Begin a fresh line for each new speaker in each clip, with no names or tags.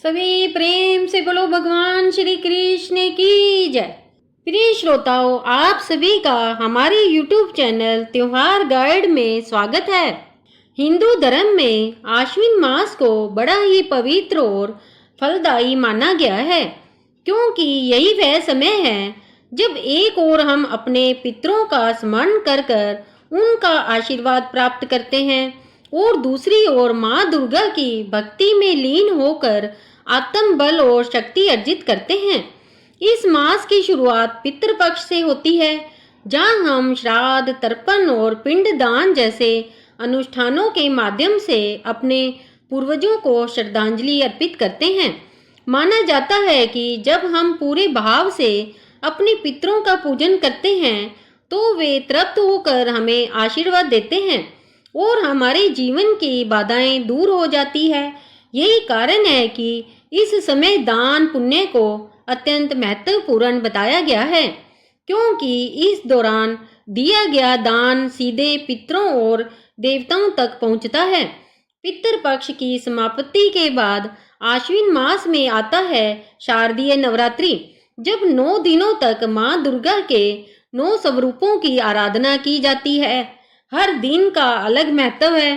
सभी प्रेम से बोलो भगवान श्री कृष्ण की जय। प्रिय श्रोताओं, आप सभी का हमारे YouTube चैनल त्योहार गाइड में स्वागत है। हिंदू धर्म में आश्विन मास को बड़ा ही पवित्र और फलदायी माना गया है, क्योंकि यही वह समय है जब एक ओर हम अपने पितरों का स्मरण कर कर उनका आशीर्वाद प्राप्त करते हैं और दूसरी ओर माँ दुर्गा की भक्ति में लीन होकर आत्म बल और शक्ति अर्जित करते हैं। इस मास की शुरुआत पितृपक्ष से होती है, जहां हम श्राद्ध, तर्पण और पिंड दान जैसे अनुष्ठानों के माध्यम से अपने पूर्वजों को श्रद्धांजलि अर्पित करते हैं। माना जाता है कि जब हम पूरे भाव से अपने पितरों का पूजन करते हैं तो वे तृप्त होकर हमें आशीर्वाद देते हैं और हमारे जीवन की बाधाएं दूर हो जाती है। यही कारण है कि इस समय दान पुण्य को अत्यंत महत्वपूर्ण बताया गया है, क्योंकि इस दौरान दिया गया दान सीधे पितरों और देवताओं तक पहुंचता है। पितृपक्ष की समाप्ति के बाद आश्विन मास में आता है शारदीय नवरात्रि, जब 9 दिनों तक माँ दुर्गा के 9 स्वरूपों की आराधना की जाती है। हर दिन का अलग महत्व है।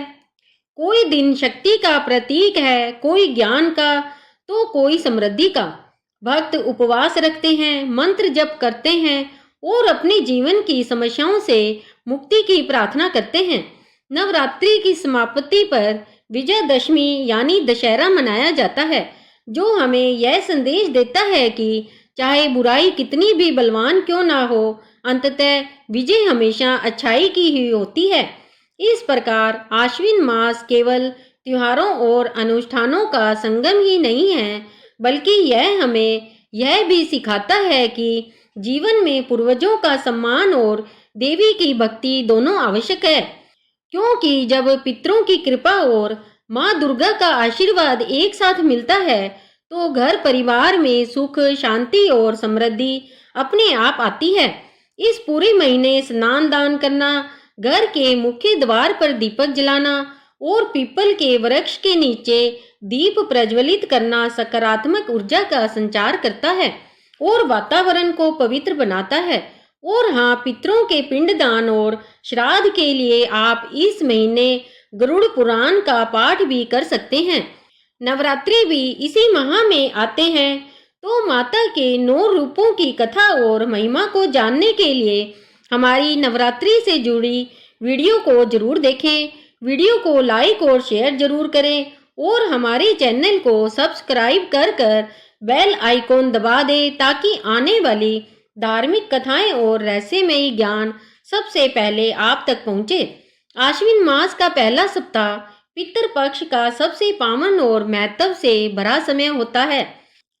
कोई दिन शक्ति का प्रतीक है, कोई ज्ञान का, तो कोई समृद्धि का। भक्त उपवास रखते हैं, मंत्र जप करते हैं और अपने जीवन की समस्याओं से मुक्ति की प्रार्थना करते हैं। नवरात्रि की समाप्ति पर विजयदशमी यानी दशहरा मनाया जाता है, जो हमें यह संदेश देता है कि चाहे बुराई कितनी भी बलवान क्यों ना हो, अंततः विजय हमेशा अच्छाई की ही होती है। इस प्रकार आश्विन मास केवल त्योहारों और अनुष्ठानों का संगम ही नहीं है, बल्कि यह हमें यह भी सिखाता है कि जीवन में पूर्वजों का सम्मान और देवी की भक्ति दोनों आवश्यक है। क्योंकि जब पितरों की कृपा और माँ दुर्गा का आशीर्वाद एक साथ मिलता है तो घर परिवार में सुख, शांति और समृद्धि अपने आप आती है। इस पूरे महीने स्नान दान करना, घर के मुख्य द्वार पर दीपक जलाना और पीपल के वृक्ष के नीचे दीप प्रज्वलित करना सकारात्मक ऊर्जा का संचार करता है और वातावरण को पवित्र बनाता है। और हाँ, पितरों के पिंडदान और श्राद्ध के लिए आप इस महीने गरुड़ पुराण का पाठ भी कर सकते हैं। नवरात्रि भी इसी माह में आते हैं, तो माता के 9 रूपों की कथा और महिमा को जानने के लिए हमारी नवरात्रि से जुड़ी वीडियो को जरूर देखें। वीडियो को लाइक और शेयर जरूर करें और हमारे चैनल को सब्सक्राइब कर बेल आइकॉन दबा दें, ताकि आने वाली धार्मिक कथाएं और रहस्यमयी ज्ञान सबसे पहले आप तक पहुंचे। आश्विन मास का पहला सप्ताह पितृपक्ष का सबसे पावन और महत्व से भरा समय होता है।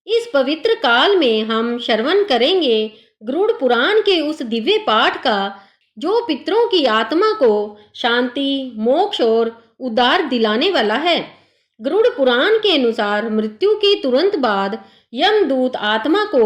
इस पवित्र काल में हम श्रवण करेंगे गरुड़ पुराण के उस दिव्य पाठ का, जो पितरों की आत्मा को शांति, मोक्ष और उद्धार दिलाने वाला है। गरुड़ पुराण के अनुसार मृत्यु के तुरंत बाद यमदूत आत्मा को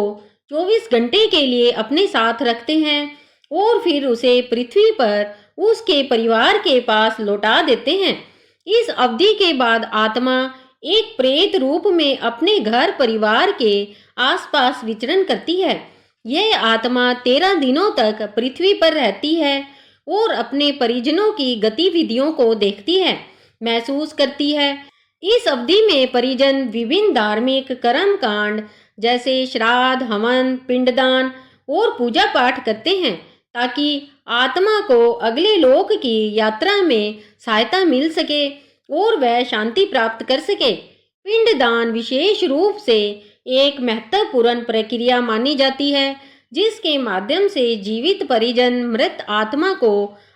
24 घंटे के लिए अपने साथ रखते हैं और फिर उसे पृथ्वी पर उसके परिवार के पास लौटा देते हैं। इस अवधि के बाद आत्मा एक प्रेत रूप में अपने घर परिवार के आसपास विचरण करती है। यह आत्मा 13 दिनों तक पृथ्वी पर रहती है और अपने परिजनों की गतिविधियों को देखती है, महसूस करती है। इस अवधि में परिजन विभिन्न धार्मिक कर्म कांड जैसे श्राद्ध, हवन, पिंडदान और पूजा पाठ करते हैं, ताकि आत्मा को अगले लोक की यात्रा में सहायता मिल सके और वह शांति प्राप्त कर सके। पिंडदान विशेष रूप से एक महत्वपूर्ण प्रक्रिया मानी जाती है, जिसके माध्यम से जीवित परिजन मृत आत्मा को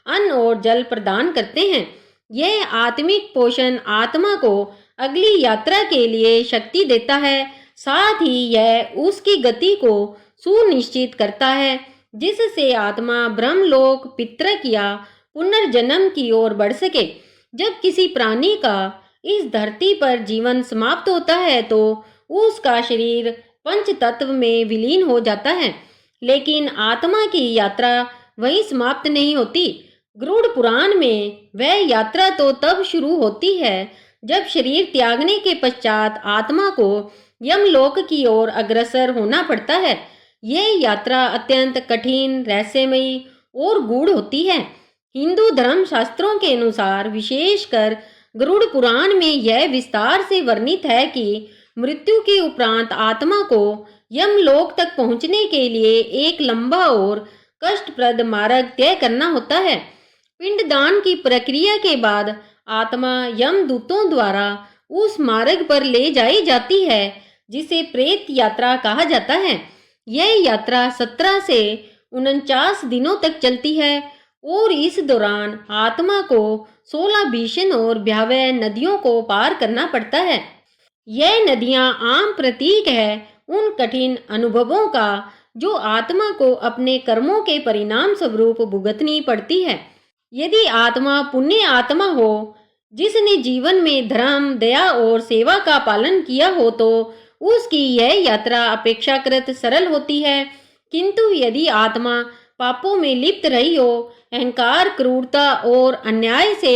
अन्न और जल प्रदान करते हैं। यह आत्मिक पोषण आत्मा को अगली यात्रा के लिए शक्ति देता है, साथ ही यह उसकी गति को सुनिश्चित करता है, जिससे आत्मा ब्रह्मलोक, पितृक या पुनर्जन्म की ओर बढ़ सके। जब किसी प्राणी का इस धरती पर जीवन समाप्त होता है तो उसका शरीर पंच तत्व में विलीन हो जाता है, लेकिन आत्मा की यात्रा वहीं समाप्त नहीं होती। गरुड़ पुराण में वह यात्रा तो तब शुरू होती है जब शरीर त्यागने के पश्चात आत्मा को यमलोक की ओर अग्रसर होना पड़ता है। यह यात्रा अत्यंत कठिन, रहस्यमयी और गूढ़ होती है। हिंदू धर्म शास्त्रों के अनुसार, विशेषकर गरुड़ पुराण में यह विस्तार से वर्णित है कि मृत्यु के उपरांत आत्मा को यमलोक तक पहुंचने के लिए एक लंबा और कष्टप्रद मार्ग तय करना होता है। पिंडदान की प्रक्रिया के बाद आत्मा यमदूतों द्वारा उस मार्ग पर ले जाई जाती है जिसे प्रेत यात्रा कहा जाता है। यह यात्रा 17 से 49 दिनों तक चलती है और इस दौरान आत्मा को 16 भीषण और भयावह नदियों को पार करना पड़ता है। यह नदियां आम प्रतीक है उन कठिन अनुभवों का जो आत्मा को अपने कर्मों के परिणाम स्वरूप भुगतनी पड़ती है। यदि आत्मा पुण्य आत्मा हो, जिसने जीवन में धर्म, दया और सेवा का पालन किया हो, तो उसकी यह यात्रा अपेक्षाकृत सरल होती है। किंतु यदि आत्मा पापों में लिप्त रही हो, अहंकार, क्रूरता और अन्याय से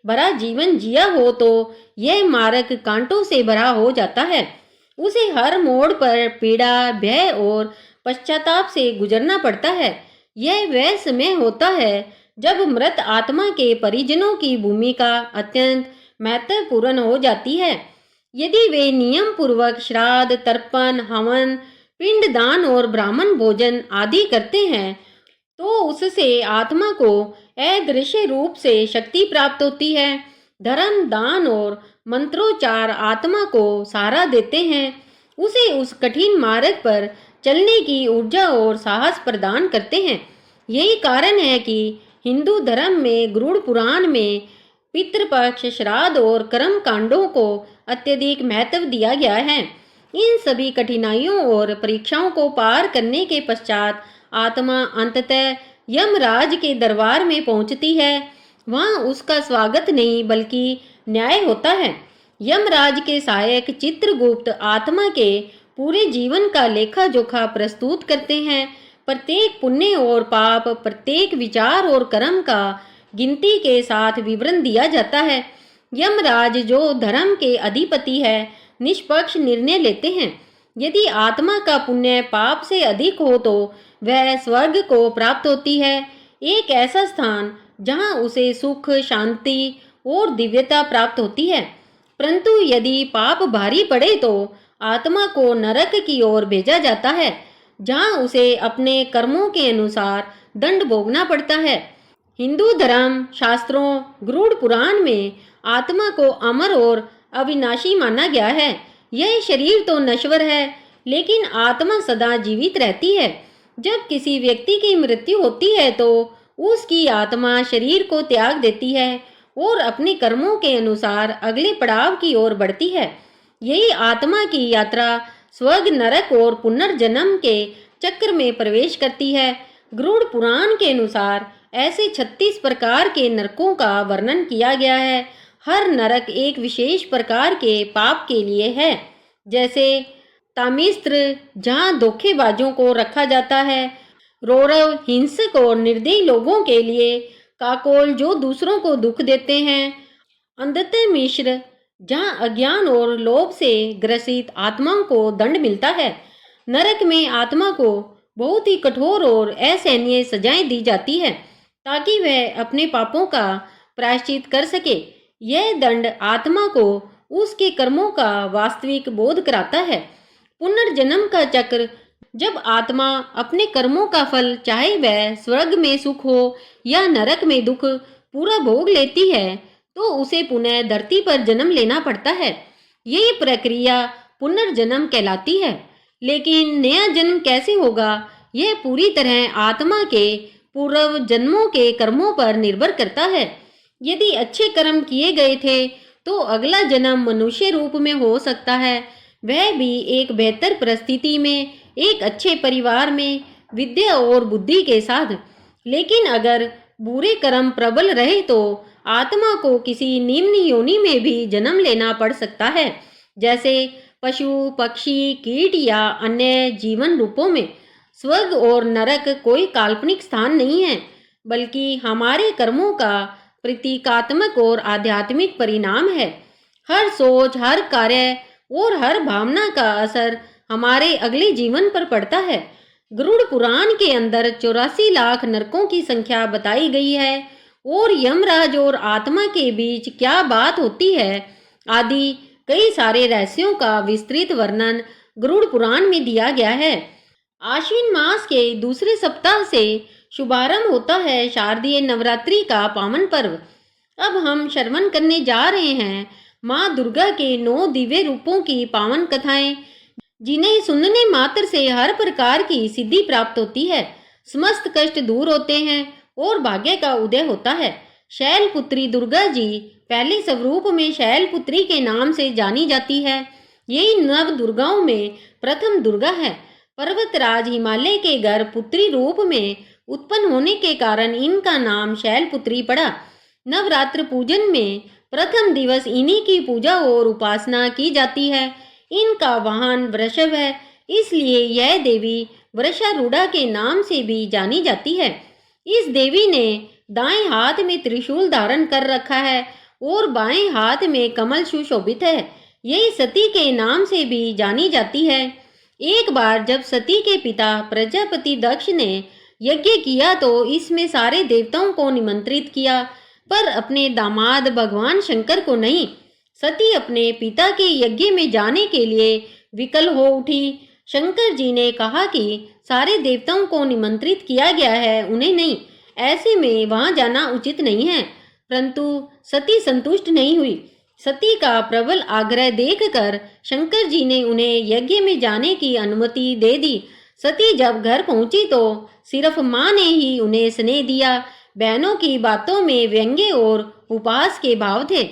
भरा जीवन जिया हो, तो यह मार्ग कांटों से भरा हो जाता है। उसे हर मोड़ पर पीड़ा, भय और पश्चाताप से गुजरना पड़ता है। यह वह समय होता है जब मृत आत्मा के परिजनों की भूमिका अत्यंत महत्वपूर्ण हो जाती है। यदि वे नियम पूर्वक श्राद्ध, तर्पण, हवन, पिंडदान और ब्राह्मण भोजन आदि करते हैं, तो उससे आत्मा को अदृश्य रूप से शक्ति प्राप्त होती है। धर्म, दान और मंत्रोच्चार आत्मा को सहारा देते हैं, उसे उस कठिन मार्ग पर चलने की ऊर्जा और साहस प्रदान करते हैं। यही कारण है कि हिंदू धर्म में गरुड़ पुराण में पितृपक्ष, श्राद्ध और कर्म कांडों को अत्यधिक महत्व दिया गया है। इन सभी कठिनाइयों और परीक्षाओं को पार करने के पश्चात आत्मा अंततः यमराज के दरबार में पहुंचती है। वहां उसका स्वागत नहीं बल्कि न्याय होता है। यमराज के सहायक चित्रगुप्त आत्मा के पूरे जीवन का लेखा जोखा प्रस्तुत करते हैं। प्रत्येक पुण्य और पाप, प्रत्येक विचार और कर्म का गिनती के साथ विवरण दिया जाता है। यमराज, जो धर्म के अधिपति है, निष्पक्ष निर्णय लेते हैं। यदि आत्मा का पुण्य पाप से अधिक हो तो वह स्वर्ग को प्राप्त होती है, एक ऐसा स्थान जहां उसे सुख, शांति और दिव्यता प्राप्त होती है। परंतु यदि पाप भारी पड़े तो आत्मा को नरक की ओर भेजा जाता है, जहां उसे अपने कर्मों के अनुसार दंड भोगना पड़ता है। हिंदू धर्म शास्त्रों गरुड़ पुराण में आत्मा को अमर और अविनाशी माना गया है। यह शरीर तो नश्वर है, लेकिन आत्मा सदा जीवित रहती है। जब किसी व्यक्ति की मृत्यु होती है तो उसकी आत्मा शरीर को त्याग देती है और अपने कर्मों के अनुसार अगले पड़ाव की ओर बढ़ती है। यही आत्मा की यात्रा स्वर्ग, नरक और पुनर्जन्म के चक्र में प्रवेश करती है। गरुड़ पुराण के अनुसार ऐसे 36 प्रकार के नरकों का वर्णन किया गया है। हर नरक एक विशेष प्रकार के पाप के लिए है, जैसे तामिस्त्र, जहाँ धोखेबाजों को रखा जाता है; रौरव, हिंसक और निर्दयी लोगों के लिए; काकोल, जो दूसरों को दुख देते हैं; अंधते मिश्र, जहाँ अज्ञान और लोभ से ग्रसित आत्माओं को दंड मिलता है। नरक में आत्मा को बहुत ही कठोर और असहनीय सजाएं दी जाती है ताकि वह अपने पापों का प्रायश्चित कर सके। यह दंड आत्मा को उसके कर्मों का वास्तविक बोध कराता है। पुनर्जन्म का चक्र: जब आत्मा अपने कर्मों का फल, चाहे वह स्वर्ग में सुख हो या नरक में दुख, पूरा भोग लेती है, तो उसे पुनः धरती पर जन्म लेना पड़ता है। यही प्रक्रिया पुनर्जन्म कहलाती है। लेकिन नया जन्म कैसे होगा, यह पूरी तरह आत्मा के पूर्व जन्मों के कर्मों पर निर्भर करता है। यदि अच्छे कर्म किए गए थे तो अगला जन्म मनुष्य रूप में हो सकता है, वह भी एक बेहतर परिस्थिति में, एक अच्छे परिवार में, विद्या और बुद्धि के साथ। लेकिन अगर बुरे कर्म प्रबल रहे तो आत्मा को किसी निम्न योनि में भी जन्म लेना पड़ सकता है, जैसे पशु, पक्षी, कीट या अन्य जीवन रूपों में। स्वर्ग और नरक कोई काल्पनिक स्थान नहीं है, बल्कि हमारे कर्मों का प्रतीकात्मक और आध्यात्मिक परिणाम है। हर सोच, हर कार्य और हर भावना का असर हमारे अगले जीवन पर पड़ता है। गरुड़ पुराण के अंदर 84 लाख नरकों की संख्या बताई गई है और यमराज और आत्मा के बीच क्या बात होती है आदि कई सारे रहस्यों का विस्तृत वर्णन गरुड़ पुराण में दिया गया है। आश्विन मास के दूसरे सप्ताह से शुभारंभ होता है शारदीय नवरात्रि का पावन पर्व। अब हम श्रवण करने जा रहे हैं माँ दुर्गा के 9 दिव्य रूपों की पावन कथाएं, जिन्हें सुनने मात्र से हर प्रकार की सिद्धि प्राप्त होती है, समस्त कष्ट दूर होते हैं और भाग्य का उदय होता है। शैलपुत्री दुर्गा जी पहले स्वरूप में शैलपुत्री के नाम से जानी जाती है। यही नव दुर्गाओं में प्रथम दुर्गा है। पर्वतराज हिमालय के गर्भ पुत्री रूप में उत्पन्न होने के कारण इनका नाम शैलपुत्री पड़ा। नवरात्र पूजन में प्रथम दिवस इन्हीं की पूजा और उपासना की जाती है। इनका वाहन वृषभ है, इसलिए यह देवी वृषारूढ़ा के नाम से भी जानी जाती है। इस देवी ने दाएं हाथ में त्रिशूल धारण कर रखा है और बाएं हाथ में कमल सुशोभित है। यही सती के नाम से भी जानी जाती है। एक बार जब सती के पिता प्रजापति दक्ष ने यज्ञ किया तो इसमें सारे देवताओं को निमंत्रित किया, पर अपने दामाद भगवान शंकर को नहीं। सती अपने पिता के यज्ञ में जाने के लिए विकल हो उठी। शंकर जी ने कहा कि सारे देवताओं को निमंत्रित किया गया है, उन्हें नहीं, ऐसे में वहां जाना उचित नहीं है। परंतु सती संतुष्ट नहीं हुई। सती का प्रबल आग्रह देखकर शंकर जी ने उन्हें यज्ञ में जाने की अनुमति दे दी। सती जब घर पहुंची तो सिर्फ मां ने ही उन्हें स्नेह दिया। बहनों की बातों में व्यंग्य और उपहास के भाव थे।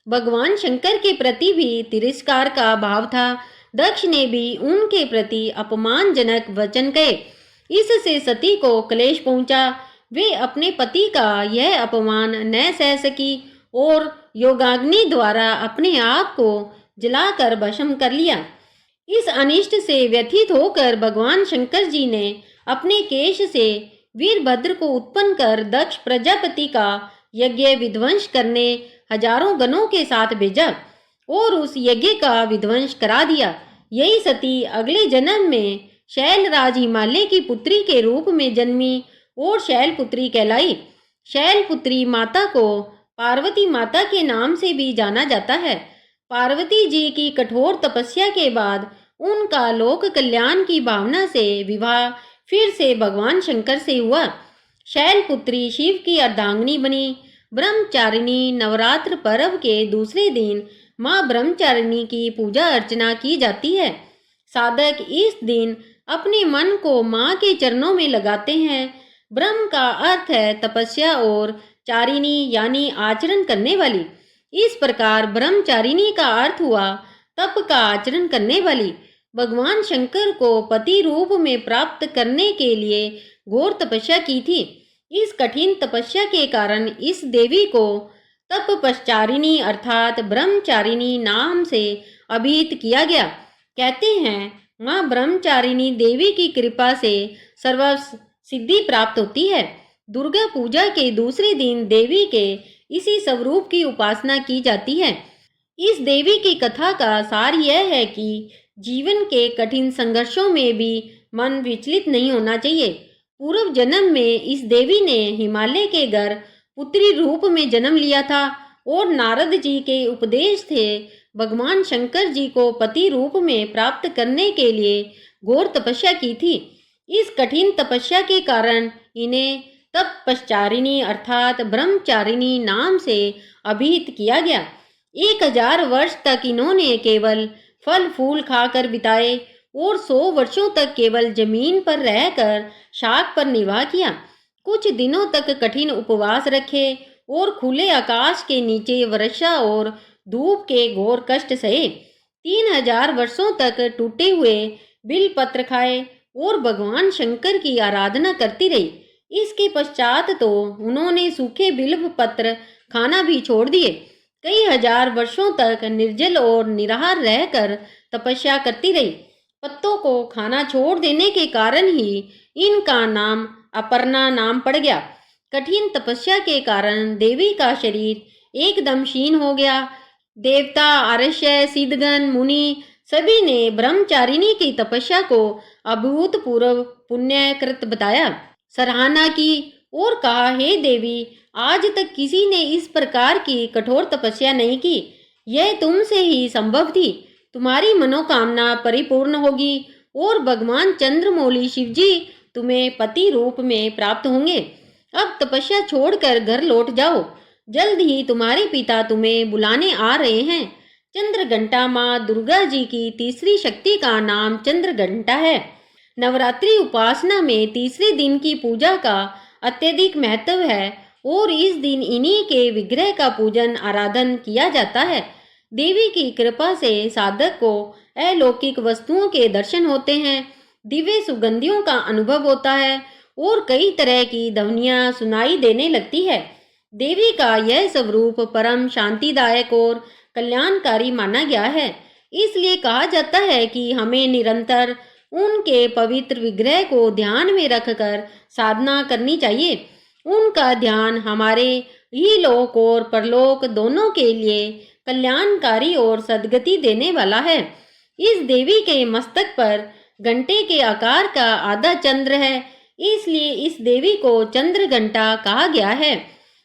भगवान शंकर के प्रति भी तिरस्कार का भाव था। दक्ष ने भी उनके प्रति अपमानजनक वचन कहे। इससे सती को क्लेश पहुंचा। वे अपने पति का यह अपमान न सह सकी और योगाग्नि द्वारा अपने आप को जलाकर भस्म कर लिया। इस अनिष्ट से व्यथित होकर भगवान शंकर जी ने अपने केश से वीरभद्र को उत्पन्न कर दक्ष प्रजापति का यज्ञ विध्वंस करने हजारों गणों के साथ भेजा और उस यज्ञ का विध्वंस करा दिया। यही सती अगले जन्म में शैलराज हिमालय की पुत्री के रूप में जन्मी और शैलपुत्री कहलाई। शैलपुत्री माता को पार्वती माता के नाम से भी जाना जाता है। पार्वती जी की कठोर तपस्या के बाद उनका लोक कल्याण की भावना से विवाह फिर से भगवान शंकर से हुआ। शैलपुत्री शिव की अर्धांगिनी बनी। ब्रह्मचारिणी नवरात्र पर्व के दूसरे दिन माँ ब्रह्मचारिणी की पूजा अर्चना की जाती है। साधक इस दिन अपने मन को माँ के चरणों में लगाते हैं। ब्रह्म का अर्थ है तपस्या और चारिणी यानी आचरण करने वाली। इस प्रकार ब्रह्मचारिणी का अर्थ हुआ तप का आचरण करने वाली। भगवान शंकर को पति रूप में प्राप्त करने के लिए घोर तपस्या की थी। इस कठिन तपस्या के कारण इस देवी को तपश्चारिणी अर्थात ब्रह्मचारिणी नाम से अभिहित किया गया। कहते हैं माँ ब्रह्मचारिणी देवी की कृपा से सर्व सिद्धि प्राप्त होती है। दुर्गा पूजा के दूसरे दिन देवी के इसी स्वरूप की उपासना की जाती है। इस देवी की कथा का सार यह है कि जीवन के कठिन संघर्षों में भी मन विचलित नहीं होना चाहिए। पूर्व जन्म में इस देवी ने हिमालय के घर पुत्री रूप में जन्म लिया था और नारद जी के उपदेश से भगवान शंकर जी को पति रूप में प्राप्त करने के लिए घोर तपस्या की थी। इस कठिन तपस्या के कारण इन्हें तपश्चारिणी अर्थात ब्रह्मचारिणी नाम से अभिहित किया गया। 1000 वर्ष तक इन्होंने केवल फल फूल खाकर बिताए और 100 वर्षों तक केवल जमीन पर रहकर शाक पर निवाह किया। कुछ दिनों तक कठिन उपवास रखे और खुले आकाश के नीचे वर्षा और धूप के घोर कष्ट सहे। 3000 वर्षों तक टूटे हुए बिल पत्र खाए और भगवान शंकर की आराधना करती रही। इसके पश्चात तो उन्होंने सूखे बिल्व पत्र खाना भी छोड़ दिए। कई हजार वर्षों तक निर्जल और निराहार रहकर तपस्या करती रही। पत्तों को खाना छोड़ देने के कारण ही इनका नाम अपर्णा नाम पड़ गया। कठिन तपस्या के कारण देवी का शरीर एकदम क्षीण हो गया। देवता, आर्य, सिद्धगण, मुनि सभी ने ब्रह्मचारिणी की तपस्या को अभूतपूर्व पुण्यकृत बताया, सराहना की और कहा, हे देवी, आज तक किसी ने इस प्रकार की कठोर तपस्या नहीं की। यह तुमसे ही संभव थी। तुम्हारी मनोकामना परिपूर्ण होगी और भगवान चंद्रमौली शिवजी तुम्हें पति रूप में प्राप्त होंगे। अब तपस्या छोड़कर घर लौट जाओ। जल्द ही तुम्हारे पिता तुम्हें बुलाने आ रहे हैं। चंद्रघंटा माँ दुर्गा जी की तीसरी शक्ति का नाम चंद्रघंटा है। नवरात्रि उपासना में तीसरे दिन की पूजा का अत्यधिक महत्व है और इस दिन इन्हीं के विग्रह का पूजन आराधन किया जाता है। देवी की कृपा से साधक को अलौकिक वस्तुओं के दर्शन होते हैं, दिव्य सुगंधियों का अनुभव होता है और कई तरह की ध्वनियाँ सुनाई देने लगती है। देवी का यह स्वरूप परम शांतिदायक और कल्याणकारी माना गया है। इसलिए कहा जाता है कि हमें निरंतर उनके पवित्र विग्रह को ध्यान में रखकर साधना करनी चाहिए। उनका ध्यान हमारे ही लोक और परलोक दोनों के लिए कल्याणकारी और सद्गति देने वाला है। इस देवी के मस्तक पर घंटे के आकार का आधा चंद्र है, इसलिए इस देवी को चंद्र घंटा कहा गया है।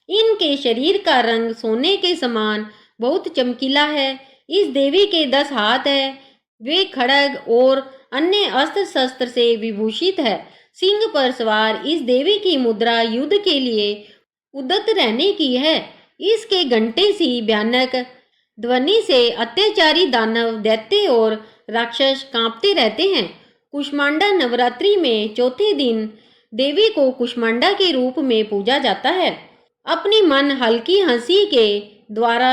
इनके शरीर का रंग सोने के समान बहुत चमकीला है। इस देवी के 10 हाथ है। वे खड्ग और अन्य अस्त्र शस्त्र से विभूषित है। सिंह पर सवार इस देवी की मुद्रा युद्ध के लिए उद्यत रहने की है। इसके घंटे सी भयानक ध्वनि से अत्याचारी दानव, दैत्य और राक्षस कांपते रहते हैं। कुष्मांडा नवरात्रि में चौथे दिन देवी को कुष्मांडा के रूप में पूजा जाता है। अपनी मन हल्की हंसी के द्वारा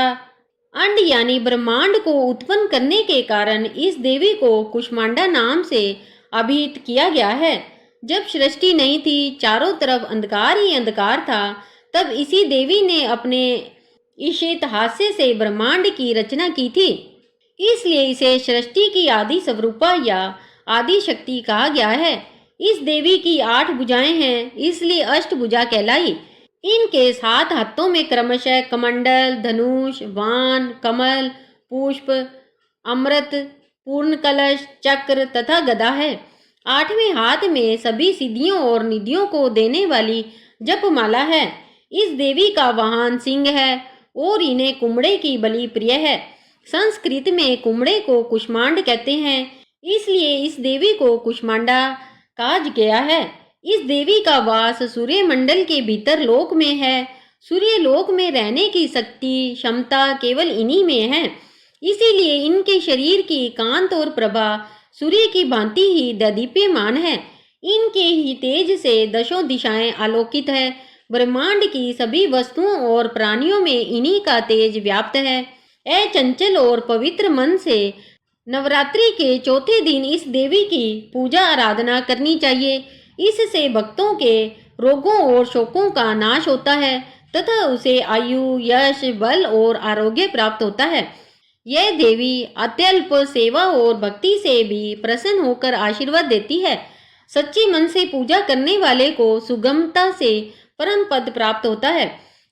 अंड यानी ब्रह्मांड को उत्पन्न करने के कारण इस देवी को कुष्मांडा नाम से अभिहित किया गया है। जब सृष्टि नहीं थी, चारों तरफ अंधकार ही अंधकार था, तब इसी देवी ने अपने ईशित हास्य से ब्रह्मांड की रचना की थी। इसलिए इसे सृष्टि की आदि स्वरूपा या आदि शक्ति कहा गया है। इस देवी की 8 भुजाएं हैं, इसलिए अष्टभुजा कहलाई। इनके 7 हाथों में क्रमशः कमंडल, धनुष, वान, कमल, पुष्प, अमृत, पूर्ण कलश, चक्र तथा गदा है। 8वें हाथ में सभी सिद्धियों और निधियों को देने वाली जपमाला है। इस देवी का वाहन सिंह है और इन्हें कुम्हड़े की बलि प्रिय है। संस्कृत में कुम्हड़े को कुष्मांड कहते हैं, इसलिए इस देवी को कुष्मांडा कहा गया है। इस देवी का वास सूर्य मंडल के भीतर लोक में है। सूर्य लोक में रहने की शक्ति क्षमता केवल इन्हीं में है। इसीलिए इनके शरीर की कांत और प्रभा सूर्य की भांति ही दैदीप्यमान है। इनके ही तेज से दशों दिशाएं आलोकित है। ब्रह्मांड की सभी वस्तुओं और प्राणियों में इन्हीं का तेज व्याप्त है। अचंचल और पवित्र मन से नवरात्रि के चौथे दिन इस देवी की पूजा आराधना करनी चाहिए। इससे भक्तों के रोगों और शोकों का नाश होता है तथा उसे आयु, यश, बल और आरोग्य प्राप्त होता है। यह देवी अत्यल्प सेवा और भक्ति से भी प्रसन्न होकर आशीर्वाद देती है। सच्ची मन से पूजा करने वाले को सुगमता से परम पद प्राप्त होता है।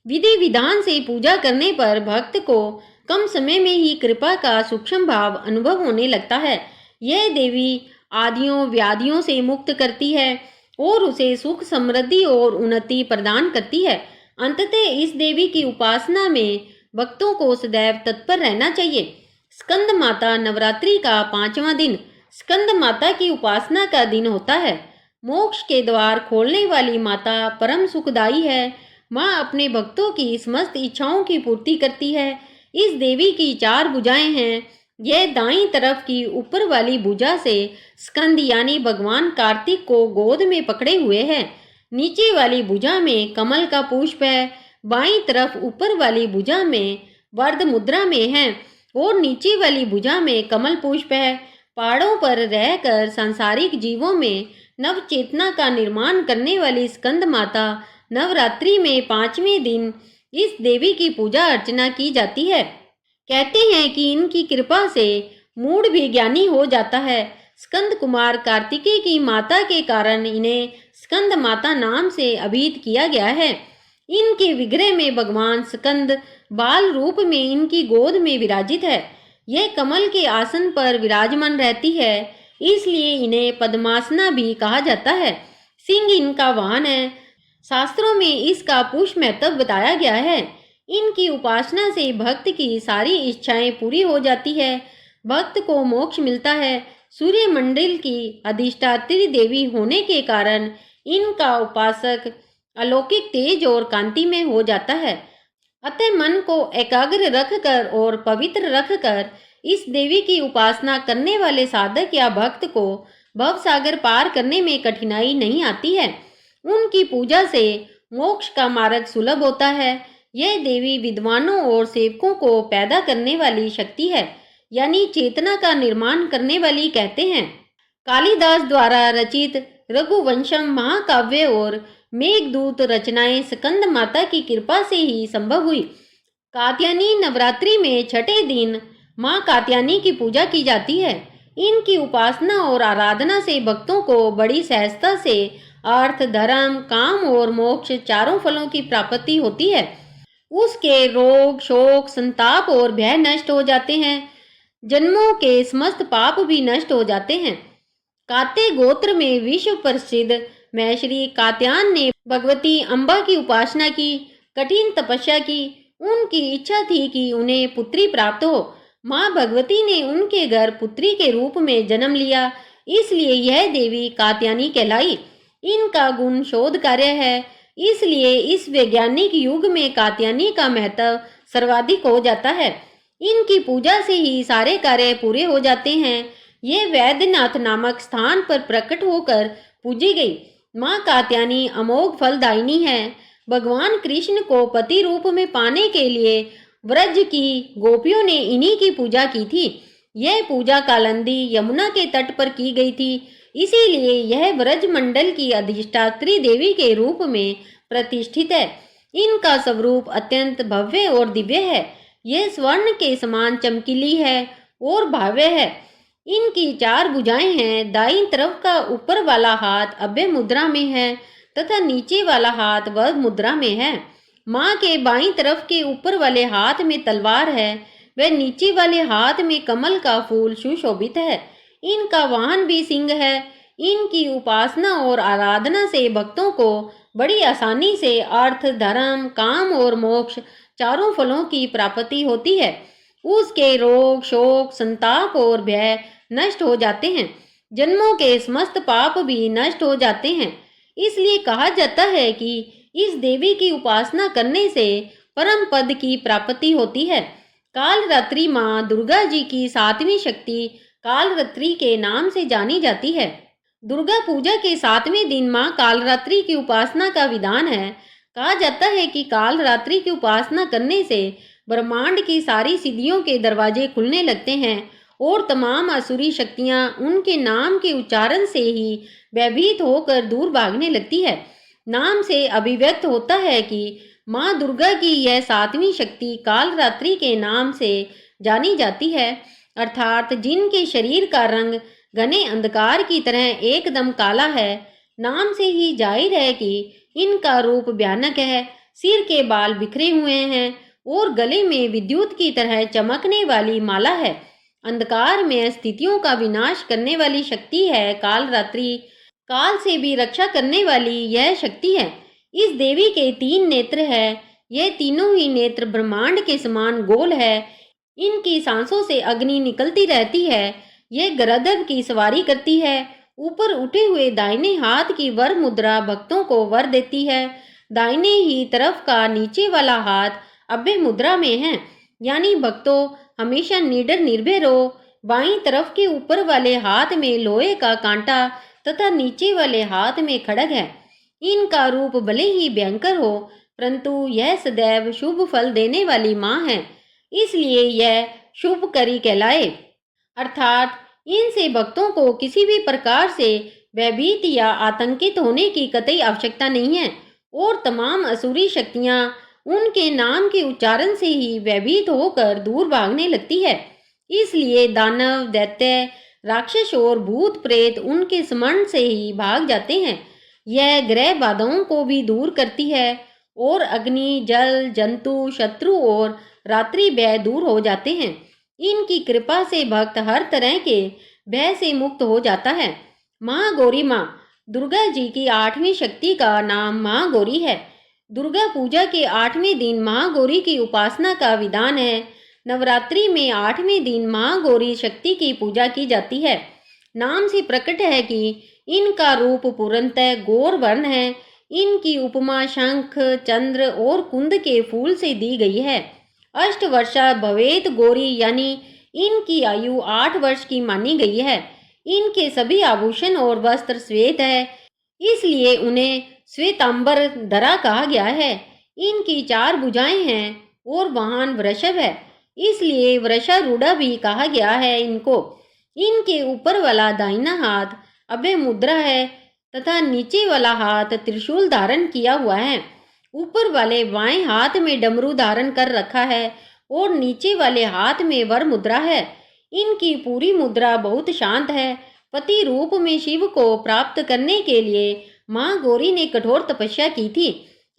विधि विधान से पूजा करने पर भक्त को कम समय में ही कृपा का सूक्ष्म भाव अनुभव होने लगता है। यह देवी आदियों व्याधियों से मुक्त करती है और उसे सुख, समृद्धि और उन्नति प्रदान करती है। अंततः इस देवी की उपासना में भक्तों को सदैव तत्पर रहना चाहिए। स्कंद माता नवरात्रि का 5वां दिन स्कंद माता की उपासना का दिन होता है। मोक्ष के द्वार खोलने वाली माता परम सुखदायी है। माँ अपने भक्तों की समस्त इच्छाओं की पूर्ति करती है। इस देवी की 4 भुजाएं हैं। यह दाईं तरफ की ऊपर वाली भुजा से स्कंद यानी भगवान कार्तिक को गोद में पकड़े हुए है। नीचे वाली भुजा में कमल का पुष्प है। बाईं तरफ ऊपर वाली भुजा में वर्ध मुद्रा में है और नीचे वाली भुजा में कमल पुष्प है। पहाड़ों पर रहकर सांसारिक जीवों में नव चेतना का निर्माण करने वाली स्कंद माता नवरात्रि में 5वें दिन इस देवी की पूजा अर्चना की जाती है। कहते हैं कि इनकी कृपा से मूढ़ भी ज्ञानी हो जाता है। स्कंद कुमार कार्तिकेय की माता के कारण इन्हें स्कंद माता नाम से अभिहित किया गया है। इनके विग्रह में भगवान स्कंद बाल रूप में इनकी गोद में विराजित है। यह कमल के आसन पर विराजमान रहती है, इसलिए इन्हें पद्मासना भी कहा जाता है। सिंह इनका वाहन है। शास्त्रों में इसका पुष्प महत्व बताया गया है। इनकी उपासना से भक्त की सारी इच्छाएं पूरी हो जाती है, भक्त को मोक्ष मिलता है। सूर्य मंडल की अधिष्ठात्री देवी होने के कारण इनका उपासक अलौकिक तेज और कांति में हो जाता है। अतः मन को एकाग्र रखकर और पवित्र रखकर इस देवी की उपासना करने वाले साधक या भक्त को भव सागर पार करने में कठिनाई नहीं आती है। उनकी पूजा से मोक्ष का मार्ग सुलभ होता है। यह देवी विद्वानों और सेवकों को पैदा करने वाली शक्ति है, यानी चेतना का निर्माण करने वाली कहते हैं। कालिदास द्वारा रचित रघुवंशम महाकाव्य और मेघदूत रचनाएं स्कंद माता की कृपा से ही संभव हुई। कात्यायनी नवरात्रि में छठे दिन माँ कात्यायनी की पूजा की जाती है। इनकी उपासना और आराधना से भक्तों को बड़ी सहजता से अर्थ, धर्म, काम और मोक्ष चारों फलों की प्राप्ति होती है। उसके रोग, शोक, संताप और भय नष्ट हो जाते हैं। जन्मों के समस्त पाप भी नष्ट हो जाते हैं। कात्य गोत्र में विश्व प्रसिद्ध महर्षि कात्यायन ने भगवती अम्बा की उपासना की, कठिन तपस्या की। उनकी इच्छा थी कि उन्हें पुत्री प्राप्त हो। माँ भगवती ने उनके घर पुत्री के रूप में जन्म लिया, इसलिए यह देवी कात्यायनी कहलाई। इनका गुण शोध कार्य है, इसलिए इस वैज्ञानिक युग में कात्यायनी का महत्व सर्वाधिक हो जाता है। इनकी पूजा से ही सारे कार्य पूरे हो जाते हैं। ये वैद्यनाथ नामक स्थान पर प्रकट होकर पूजी गई। माँ कात्यायनी अमोघ फलदायिनी है। भगवान कृष्ण को पति रूप में पाने के लिए व्रज की गोपियों ने इन्हीं की पूजा की थी। यह पूजा कालिंदी यमुना के तट पर की गई थी, इसीलिए यह व्रज मंडल की अधिष्ठात्री देवी के रूप में प्रतिष्ठित है। इनका स्वरूप अत्यंत भव्य और दिव्य है। यह स्वर्ण के समान चमकीली है और भव्य है। इनकी चार भुजाएं हैं। दाईं तरफ का ऊपर वाला हाथ अभय मुद्रा में है तथा नीचे वाला हाथ वध मुद्रा में है। माँ के बाईं तरफ के ऊपर वाले हाथ में तलवार है, वह नीचे वाले हाथ में कमल का फूल सुशोभित है। इनका वाहन भी सिंह है। इनकी उपासना और आराधना से भक्तों को बड़ी आसानी से अर्थ, धर्म, काम और मोक्ष चारों फलों की प्राप्ति होती है। उसके रोग, शोक, संताप और भय नष्ट हो जाते हैं। जन्मों के समस्त पाप भी नष्ट हो जाते हैं। इसलिए कहा जाता है कि इस देवी की उपासना करने से परम पद की प्राप्ति होती है। कालरात्रि माँ दुर्गा जी की सातवीं शक्ति कालरात्रि के नाम से जानी जाती है। दुर्गा पूजा के सातवें दिन माँ कालरात्रि की उपासना का विधान है। कहा जाता है कि कालरात्रि की उपासना करने से ब्रह्मांड की सारी सिद्धियों के दरवाजे खुलने लगते हैं और तमाम असुरी शक्तियां उनके नाम के उच्चारण से ही भयभीत होकर दूर भागने लगती है। नाम से अभिव्यक्त होता है कि माँ दुर्गा की यह सातवीं शक्ति कालरात्रि के नाम से जानी जाती है, अर्थात जिनके शरीर का रंग घने अंधकार की तरह एकदम काला है। नाम से ही जाहिर है कि इनका रूप भयानक है। सिर के बाल बिखरे हुए हैं और गले में विद्युत की तरह चमकने वाली माला है। अंधकार में स्थितियों का विनाश करने वाली शक्ति है कालरात्रि। काल से भी रक्षा करने वाली यह शक्ति है। इस देवी के 3 नेत्र है। यह तीनों ही नेत्र ब्रह्मांड के समान गोल है। इनकी सांसों से अग्नि निकलती रहती है। यह गरुड़ की सवारी करती है। ऊपर उठे हुए दाहिने हाथ की वर मुद्रा भक्तों को वर देती है। दाहिने ही तरफ का नीचे वाला हाथ अभय मुद्रा में है, यानी भक्तों हमेशा निडर निर्भय रहो। बाईं तरफ के ऊपर वाले हाथ में लोहे का कांटा तथा नीचे वाले हाथ में खड्ग है। इनका रूप भले ही भयंकर हो, परंतु यह सदैव शुभ फल देने वाली माँ है, इसलिए यह शुभकरी कहलाए। अर्थात इनसे भक्तों को किसी भी प्रकार से भयभीत या आतंकित होने की कतई आवश्यकता नहीं है और तमाम असुरी शक्तियां उनके नाम के उच्चारण से ही भयभीत होकर दूर भागने लगती है। इसलिए दानव, दैत्य, राक्षस और भूत प्रेत उनके स्मरण से ही भाग जाते हैं। यह ग्रह बाधाओं को भी दूर करती है और अग्नि, जल, जंतु, शत्रु और रात्रि भय दूर हो जाते हैं। इनकी कृपा से भक्त हर तरह के भय से मुक्त हो जाता है। महागौरी माँ दुर्गा जी की 8वीं शक्ति का नाम महागौरी है। दुर्गा पूजा के 8वें दिन महागौरी की उपासना का विधान है। नवरात्रि में 8वें दिन महागौरी शक्ति की पूजा की जाती है। नाम से प्रकट है कि इनका रूप पूर्णतः गौर वर्ण है। इनकी उपमा शंख, चंद्र और कुंद के फूल से दी गई है। अष्टवर्षा भवेत गौरी यानी इनकी आयु 8 वर्ष की मानी गई है। इनके सभी आभूषण और वस्त्र श्वेत है, इसलिए उन्हें श्वेतांबर धरा कहा गया है। इनकी 4 भुजाएं हैं और वाहन वृषभ है, इसलिए वृषारूढ़ा भी कहा गया है इनको। इनके ऊपर वाला दाहिना हाथ अभय मुद्रा है तथा नीचे वाला हाथ त्रिशूल धारण किया हुआ है। ऊपर वाले बाएं हाथ में डमरू धारण कर रखा है और नीचे वाले हाथ में वर मुद्रा है। इनकी पूरी मुद्रा बहुत शांत है। पति रूप में शिव को प्राप्त करने के लिए माँ गौरी ने कठोर तपस्या की थी।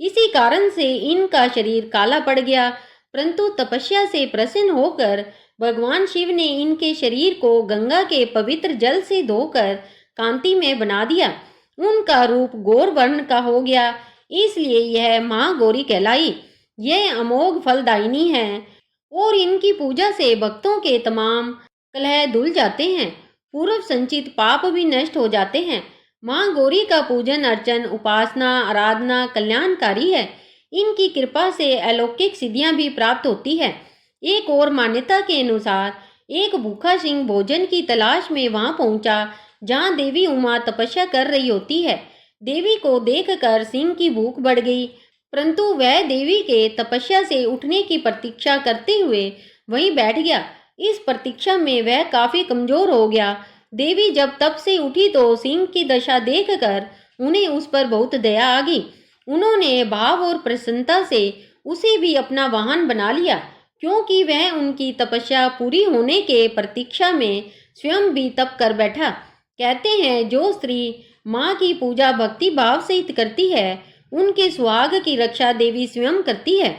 इसी कारण से इनका शरीर काला पड़ गया, परंतु तपस्या से प्रसन्न होकर भगवान शिव ने इनके शरीर को गंगा के पवित्र जल से धोकर कांति में बना दिया। उनका रूप गौर वर्ण का हो गया, इसलिए यह माँ गौरी कहलाई। यह अमोघ फलदायिनी है और इनकी पूजा से भक्तों के तमाम कलह धुल जाते हैं, पूर्व संचित पाप भी नष्ट हो जाते हैं। माँ गौरी का पूजन अर्चन, उपासना, आराधना कल्याणकारी है। इनकी कृपा से अलौकिक सिद्धियां भी प्राप्त होती है। एक और मान्यता के अनुसार एक भूखा सिंह भोजन की तलाश में वहां पहुंचा जहां देवी उमा तपस्या कर रही होती है। देवी को देखकर सिंह की भूख बढ़ गई, परंतु वह देवी के तपस्या से उठने की प्रतीक्षा करते हुए वहीं बैठ गया। इस प्रतीक्षा में वह काफी कमजोर हो गया। देवी जब तप से उठी तो सिंह की दशा देखकर उन्हें उस पर बहुत दया आ गई। उन्होंने भाव और प्रसन्नता से उसे भी अपना वाहन बना लिया, क्योंकि वह उनकी तपस्या पूरी होने के प्रतीक्षा में स्वयं भी तप कर बैठा। कहते हैं जो स्त्री माँ की पूजा भक्ति भाव सहित करती है, उनके सुहाग की रक्षा देवी स्वयं करती है।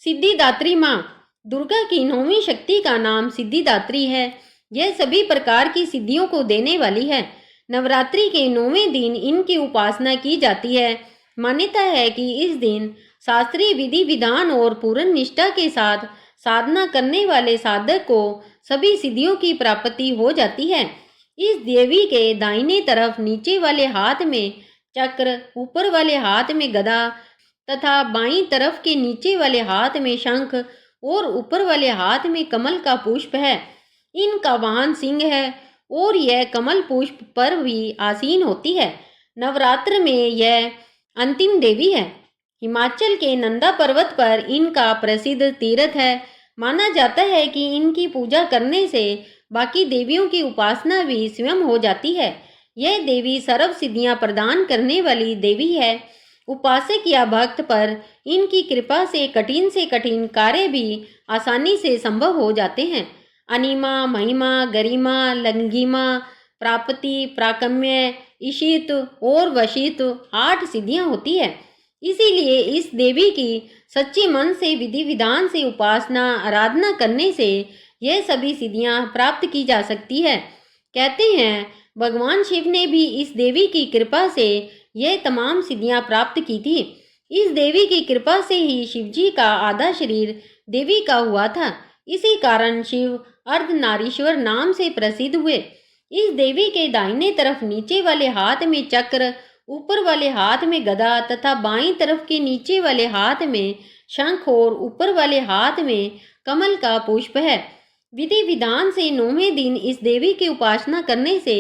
सिद्धिदात्री माँ दुर्गा की 9वीं शक्ति का नाम सिद्धिदात्री है। यह सभी प्रकार की सिद्धियों को देने वाली है। नवरात्रि के 9वें दिन इनकी उपासना की जाती है। मान्यता है कि इस दिन शास्त्रीय विधि विधान और पूर्ण निष्ठा के साथ साधना करने वाले साधक को सभी सिद्धियों की प्राप्ति हो जाती है। इस देवी के दाहिने तरफ नीचे वाले हाथ में चक्र, ऊपर वाले हाथ में गदा तथा बाईं तरफ के नीचे वाले हाथ में शंख और ऊपर वाले हाथ में कमल का पुष्प है। इनका वाहन सिंह है और यह कमल पुष्प पर भी आसीन होती है। नवरात्र में यह अंतिम देवी है। हिमाचल के नंदा पर्वत पर इनका प्रसिद्ध तीर्थ है। माना जाता है कि इनकी पूजा करने से बाकी देवियों की उपासना भी स्वयं हो जाती है। यह देवी सर्व सिद्धियां प्रदान करने वाली देवी है। उपासक या भक्त पर इनकी कृपा से कठिन कार्य भी आसानी से संभव हो जाते हैं। अनिमा, महिमा, गरिमा, लंघिमा, प्राप्ति, प्राकम्य, ईशित और वशित 8 सिद्धियां होती है। इसीलिए इस देवी की सच्चे मन से विधि विधान से उपासना आराधना करने से यह सभी सिद्धियां प्राप्त की जा सकती है। कहते हैं भगवान शिव ने भी इस देवी की कृपा से यह तमाम सिद्धियां प्राप्त की थी। इस देवी की कृपा से ही शिव जी का आधा शरीर देवी का हुआ था। इसी कारण शिव अर्धनारीश्वर नाम से प्रसिद्ध हुए। इस देवी के दाहिने तरफ नीचे वाले हाथ में चक्र, ऊपर वाले हाथ में गदा तथा बाईं तरफ के नीचे वाले हाथ में शंख और ऊपर वाले हाथ में कमल का पुष्प है। विधि विधान से 9वें दिन इस देवी की उपासना करने से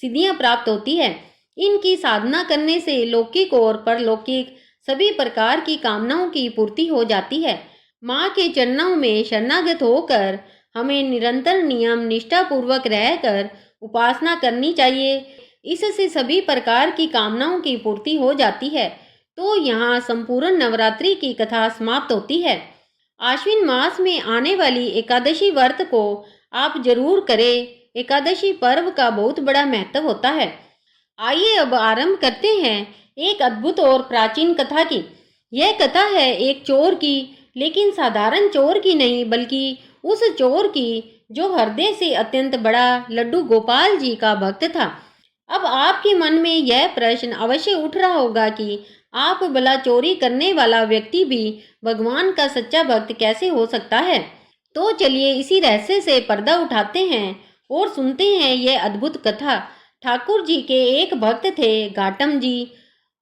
सिद्धियां प्राप्त होती है। इनकी साधना करने से लौकिक और परलौकिक सभी प्रकार की कामनाओं की पूर्ति हो जाती है। माँ के चरणों में शरणागत होकर हमें निरंतर नियम निष्ठा पूर्वक रहकर उपासना करनी चाहिए। इससे सभी प्रकार की कामनाओं की पूर्ति हो जाती है। तो यहाँ संपूर्ण नवरात्रि की कथा समाप्त होती है। आश्विन मास में आने वाली एकादशी व्रत को आप जरूर करें। एकादशी पर्व का बहुत बड़ा महत्व होता है। आइए अब आरंभ करते हैं एक अद्भुत और प्राचीन कथा की। यह कथा है एक चोर की, लेकिन साधारण चोर की नहीं, बल्कि उस चोर की जो हृदय से अत्यंत बड़ा लड्डू गोपाल जी का भक्त था। अब आपके मन में यह प्रश्न अवश्य उठ रहा होगा कि आप भला चोरी करने वाला व्यक्ति भी भगवान का सच्चा भक्त कैसे हो सकता है। तो चलिए इसी रहस्य से पर्दा उठाते हैं और सुनते हैं यह अद्भुत कथा। ठाकुर जी के एक भक्त थे घाटम जी।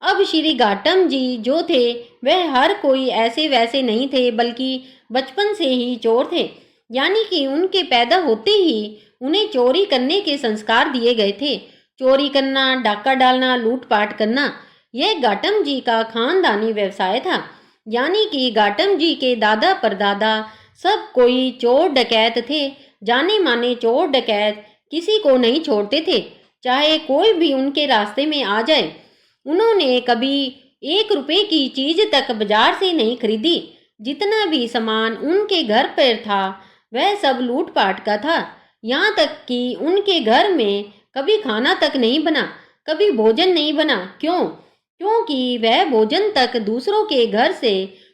अब श्री घाटम जी जो थे वह हर कोई ऐसे वैसे नहीं थे, बल्कि बचपन से ही चोर थे। यानी कि उनके पैदा होते ही उन्हें चोरी करने के संस्कार दिए गए थे। चोरी करना, डाका डालना, लूटपाट करना, यह घाटम जी का खानदानी व्यवसाय था। यानी कि घाटम जी के दादा परदादा सब कोई चोर डकैत थे। जाने माने चोर डकैत किसी को नहीं छोड़ते थे, चाहे कोई भी उनके रास्ते में आ जाए। उन्होंने कभी 1 रुपए की चीज तक बाजार से नहीं खरीदी। जितना भी सामान उनके घर पर था वह सब लूटपाट का था। यहाँ तक कि उनके घर में कभी खाना तक नहीं बना, कभी भोजन नहीं बना। क्यों? क्योंकि वह भोजन तक दूसरों के घर से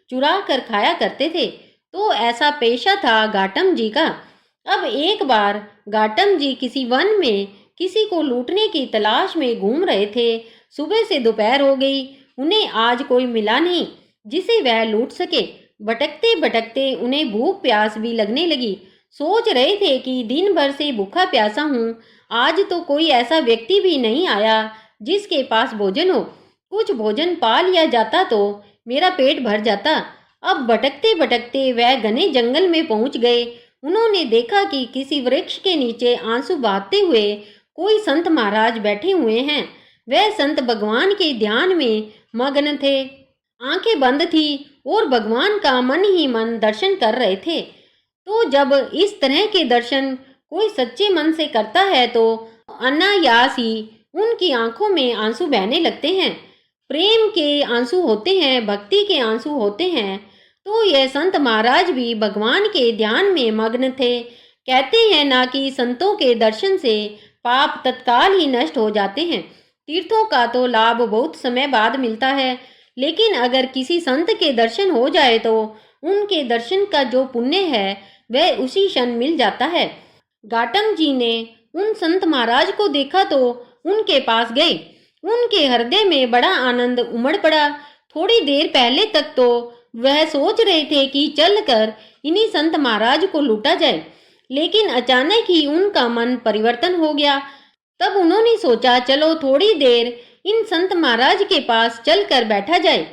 चुरा कर खाया करते थे। तो ऐसा पेशा था घाटम जी का। अब एक बार घाटम जी किसी वन में किसी को लूटने की तलाश में घूम रहे थे। सुबह से दोपहर हो गई, उन्हें आज कोई मिला नहीं जिसे वह लूट सके। भटकते भटकते उन्हें भूख प्यास भी लगने लगी। सोच रहे थे कि दिन भर से भूखा प्यासा हूँ, आज तो कोई ऐसा व्यक्ति भी नहीं आया जिसके पास भोजन हो। कुछ भोजन पा लिया जाता तो मेरा पेट भर जाता। अब भटकते भटकते वह घने जंगल में पहुंच गए। उन्होंने देखा कि किसी वृक्ष के नीचे आंसू बहाते हुए कोई संत महाराज बैठे हुए हैं। वह संत भगवान के ध्यान में मग्न थे, आंखें बंद थी और भगवान का मन ही मन दर्शन कर रहे थे। तो जब इस तरह के दर्शन कोई सच्चे मन से करता है तो अनायास ही उनकी आंखों में आंसू बहने लगते हैं। प्रेम के आंसू होते हैं, भक्ति के आंसू होते हैं। तो यह संत महाराज भी भगवान के ध्यान में मग्न थे। कहते हैं ना कि संतों के दर्शन से पाप तत्काल ही नष्ट हो जाते हैं। तीर्थों का तो लाभ बहुत समय बाद मिलता है, लेकिन अगर किसी संत के दर्शन हो जाए तो उनके दर्शन का जो पुण्य है वह उसी क्षण मिल जाता है। घाटम जी ने उन संत महाराज को देखा तो उनके पास गए। उनके हृदय में बड़ा आनंद उमड़ पड़ा। थोड़ी देर पहले तक तो वह सोच रहे थे कि चलकर इन्हीं संत महाराज को लूटा जाए, लेकिन अचानक ही उनका मन परिवर्तन हो गया। तब उन्होंने सोचा चलो थोड़ी देर इन संत महाराज के पास चलकर बैठा जाए।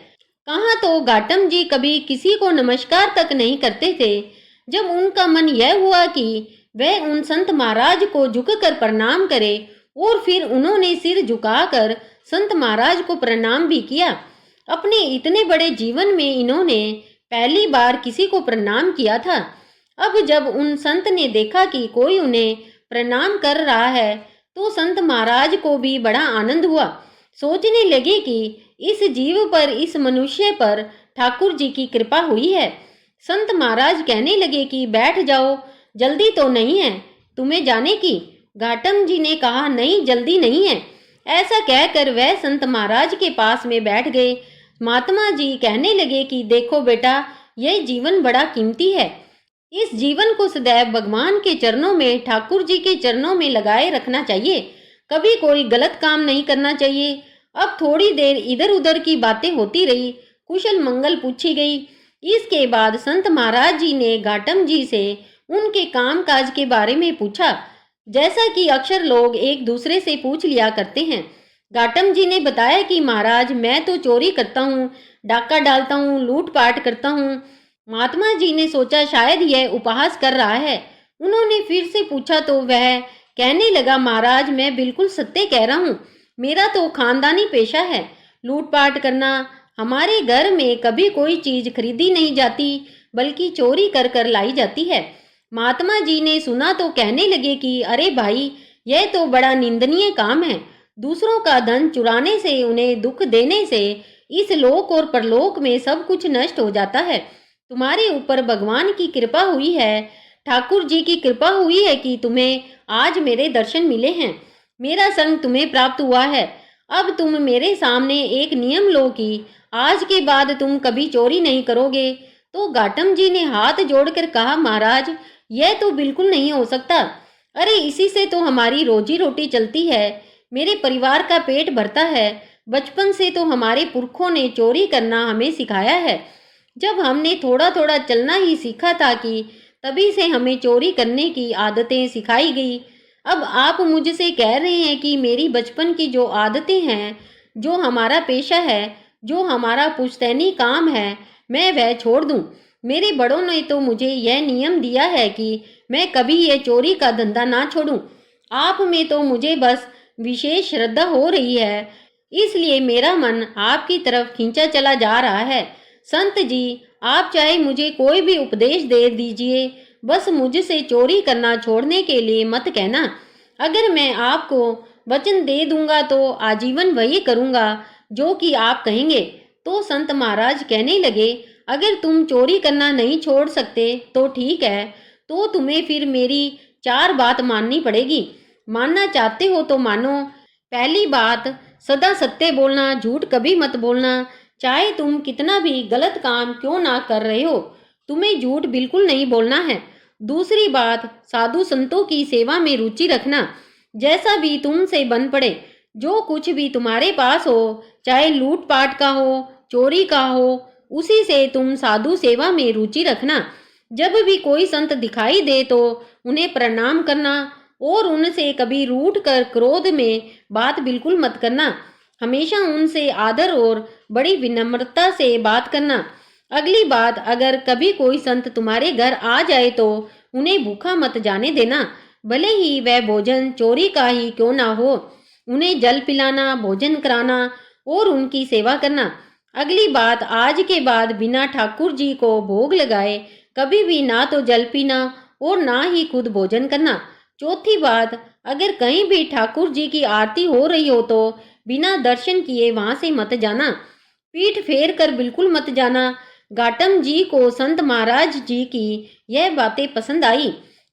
कहाँ तो घाटम जी कभी किसी को नमस्कार तक नहीं करते थे। जब उनका मन यह हुआ कि वह उन संत महाराज को झुककर प्रणाम करे, और फिर उन्होंने सिर झुकाकर संत महाराज को प्रणाम भी किया। अपने इतने बड़े जीवन में इन्होंने पहली बार किसी को प्रणाम किया था। अब जब उन संत ने देखा कि कोई उन्हें प्रणाम कर रहा है तो संत महाराज को भी बड़ा आनंद हुआ। सोचने लगे कि इस जीव पर, इस मनुष्य पर ठाकुर जी की कृपा हुई है। संत महाराज कहने लगे कि बैठ जाओ, जल्दी तो नहीं है तुम्हें जाने की। घाटम जी ने कहा नहीं, जल्दी नहीं है। ऐसा कहकर वह संत महाराज के पास में बैठ गए। महात्मा जी कहने लगे कि देखो बेटा, यह जीवन बड़ा कीमती है। इस जीवन को सदैव भगवान के चरणों में, ठाकुर जी के चरणों में लगाए रखना चाहिए। कभी कोई गलत काम नहीं करना चाहिए। अब थोड़ी देर इधर उधर की बातें होती रही, कुशल मंगल पूछी गई। इसके बाद संत महाराज जी ने घाटम जी से उनके काम काज के बारे में पूछा, जैसा कि अक्सर लोग एक दूसरे से पूछ लिया करते हैं। घाटम जी ने बताया कि महाराज मैं तो चोरी करता हूँ, डाका डालता हूँ, लूटपाट करता हूँ। महात्मा जी ने सोचा शायद यह उपहास कर रहा है। उन्होंने फिर से पूछा तो वह कहने लगा महाराज मैं बिल्कुल सत्य कह रहा हूँ, मेरा तो खानदानी पेशा है लूटपाट करना। हमारे घर में कभी कोई चीज खरीदी नहीं जाती, बल्कि चोरी कर कर लाई जाती है। महात्मा जी ने सुना तो कहने लगे कि अरे भाई, यह तो बड़ा निंदनीय काम है। दूसरों का धन चुराने से, उन्हें दुख देने से इस लोक और परलोक में सब कुछ नष्ट हो जाता है। तुम्हारे ऊपर भगवान की कृपा हुई है, ठाकुर जी की कृपा हुई है कि तुम्हें आज मेरे दर्शन मिले हैं, मेरा संग तुम्हें प्राप्त हुआ है। अब तुम मेरे सामने एक नियम लो कि आज के बाद तुम कभी चोरी नहीं करोगे। तो घाटम जी ने हाथ जोड़कर कहा, महाराज, यह तो बिल्कुल नहीं हो सकता। अरे इसी से तो हमारी रोजी रोटी चलती है, मेरे परिवार का पेट भरता है। बचपन से तो हमारे पुरखों ने चोरी करना हमें सिखाया है। जब हमने थोड़ा थोड़ा चलना ही सीखा था कि तभी से हमें चोरी करने की आदतें सिखाई गई। अब आप मुझसे कह रहे हैं कि मेरी बचपन की जो आदतें हैं, जो हमारा पेशा है, जो हमारा पुश्तैनी काम है, मैं वह छोड़ दूं। मेरे बड़ों ने तो मुझे यह नियम दिया है कि मैं कभी ये चोरी का धंधा ना छोड़ूं। आप में तो मुझे बस विशेष श्रद्धा हो रही है, इसलिए मेरा मन आपकी तरफ खींचा चला जा रहा है। संत जी, आप चाहे मुझे कोई भी उपदेश दे दीजिए, बस मुझसे चोरी करना छोड़ने के लिए मत कहना। अगर मैं आपको वचन दे दूंगा तो आजीवन वही करूंगा जो कि आप कहेंगे। तो संत महाराज कहने लगे, अगर तुम चोरी करना नहीं छोड़ सकते तो ठीक है, तो तुम्हें फिर मेरी 4 बात माननी पड़ेगी। मानना चाहते हो तो मानो। पहली बात, सदा सत्य बोलना, झूठ कभी मत बोलना। चाहे तुम कितना भी गलत काम क्यों ना कर रहे हो, तुम्हें झूठ बिल्कुल नहीं बोलना है। दूसरी बात, साधु संतों की सेवा में रुचि रखना। जैसा भी तुमसे बन पड़े, जो कुछ भी तुम्हारे पास हो, चाहे लूटपाट का हो, चोरी का हो, उसी से तुम साधु सेवा में रुचि रखना। जब भी कोई संत दिखाई दे तो उन्हें प्रणाम करना और उनसे कभी रूठ कर क्रोध में बात बिल्कुल मत करना। हमेशा उनसे आदर और बड़ी विनम्रता से बात करना। अगली बात, अगर कभी कोई संत तुम्हारे घर आ जाए तो उन्हें भूखा मत जाने देना, भले ही वह भोजन चोरी का ही क्यों ना हो। उन्हें जल पिलाना, भोजन कराना और उनकी सेवा करना। अगली बात, आज के बाद बिना ठाकुर जी को भोग लगाए कभी भी ना तो जल पीना और ना ही खुद भोजन करना। चौथी बात, अगर कहीं भी ठाकुर जी की आरती हो रही हो तो बिना दर्शन किए वहां से मत जाना, पीठ फेर कर बिल्कुल मत जाना। घाटम जी को संत महाराज जी की यह बातें पसंद आई।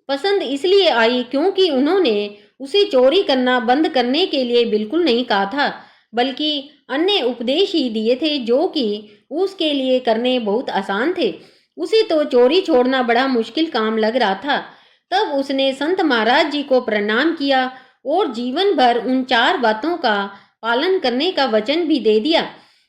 पसंद इसलिए आई क्योंकि उन्होंने उसे चोरी करना बंद करने के लिए बिल्कुल नहीं कहा था, बल्कि अन्य उपदेश ही दिए थे जो कि उसके लिए करने बहुत आसान थे। उसे तो चोरी छोड़ना बड़ा मुश्किल काम लग रहा था। तब उसने संत महाराज जी को प्रणाम किया और जीवन भर उन 4 बातों का पालन करने का वचन भी दे दिया।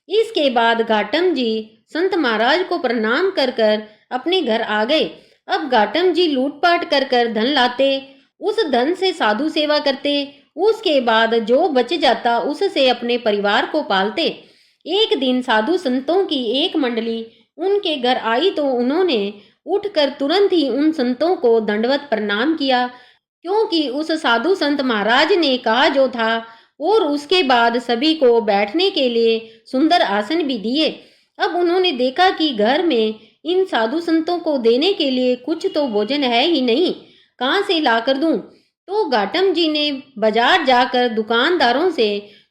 इसके बाद घाटम जी संत महाराज को प्रणाम कर कर अपने घर आ गए। अब घाटम जी लूटपाट कर कर धन लाते, उस धन से साधु सेवा करते, उसके बाद जो बच जाता उससे अपने परिवार को पालते। एक दिन साधु संतों की एक मंडली उनके घर आई तो उन्होंने उठकर तुरंत ही उन संतों को दंडवत प्रणाम किया, क्योंकि उस साधु संत महाराज ने कहा जो था, और उसके बाद सभी को बैठने के लिए सुंदर आसन भी दिए। अब उन्होंने देखा कि घर में इन साधु संतों को देने के लिए कुछ तो भोजन है ही नहीं, कहाँ से ला कर दूं। तो घाटम जी ने बाजार जाकर दुकानदारों से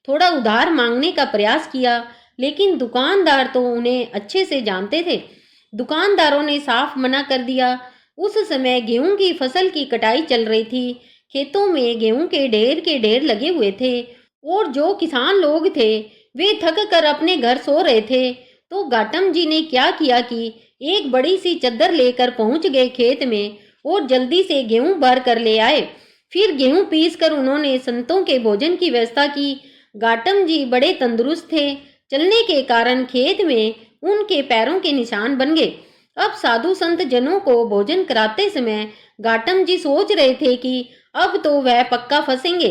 थोड़ा उधार मांगने का प्रयास किया, लेकिन दुकानदार तो उन्हें अच्छे से जानते थे। दुकानदारों ने साफ मना कर दिया। उस समय गेहूं की फसल की कटाई चल रही थी। खेतों में गेहूं के ढेर लगे हुए थे और जो किसान लोग थे वे थक कर अपने घर सो रहे थे। तो घाटम जी ने क्या किया कि एक बड़ी सी चद्दर लेकर पहुंच गए खेत में और जल्दी से गेहूं भर कर ले आए। फिर गेहूं पीस कर उन्होंने संतों के भोजन की व्यवस्था की। घाटम जी बड़े तंदुरुस्त थे, चलने के कारण खेत में उनके पैरों के निशान बन गए। अब साधु संत जनों को भोजन कराते समय घाटम जी सोच रहे थे कि अब तो वह पक्का फंसेंगे,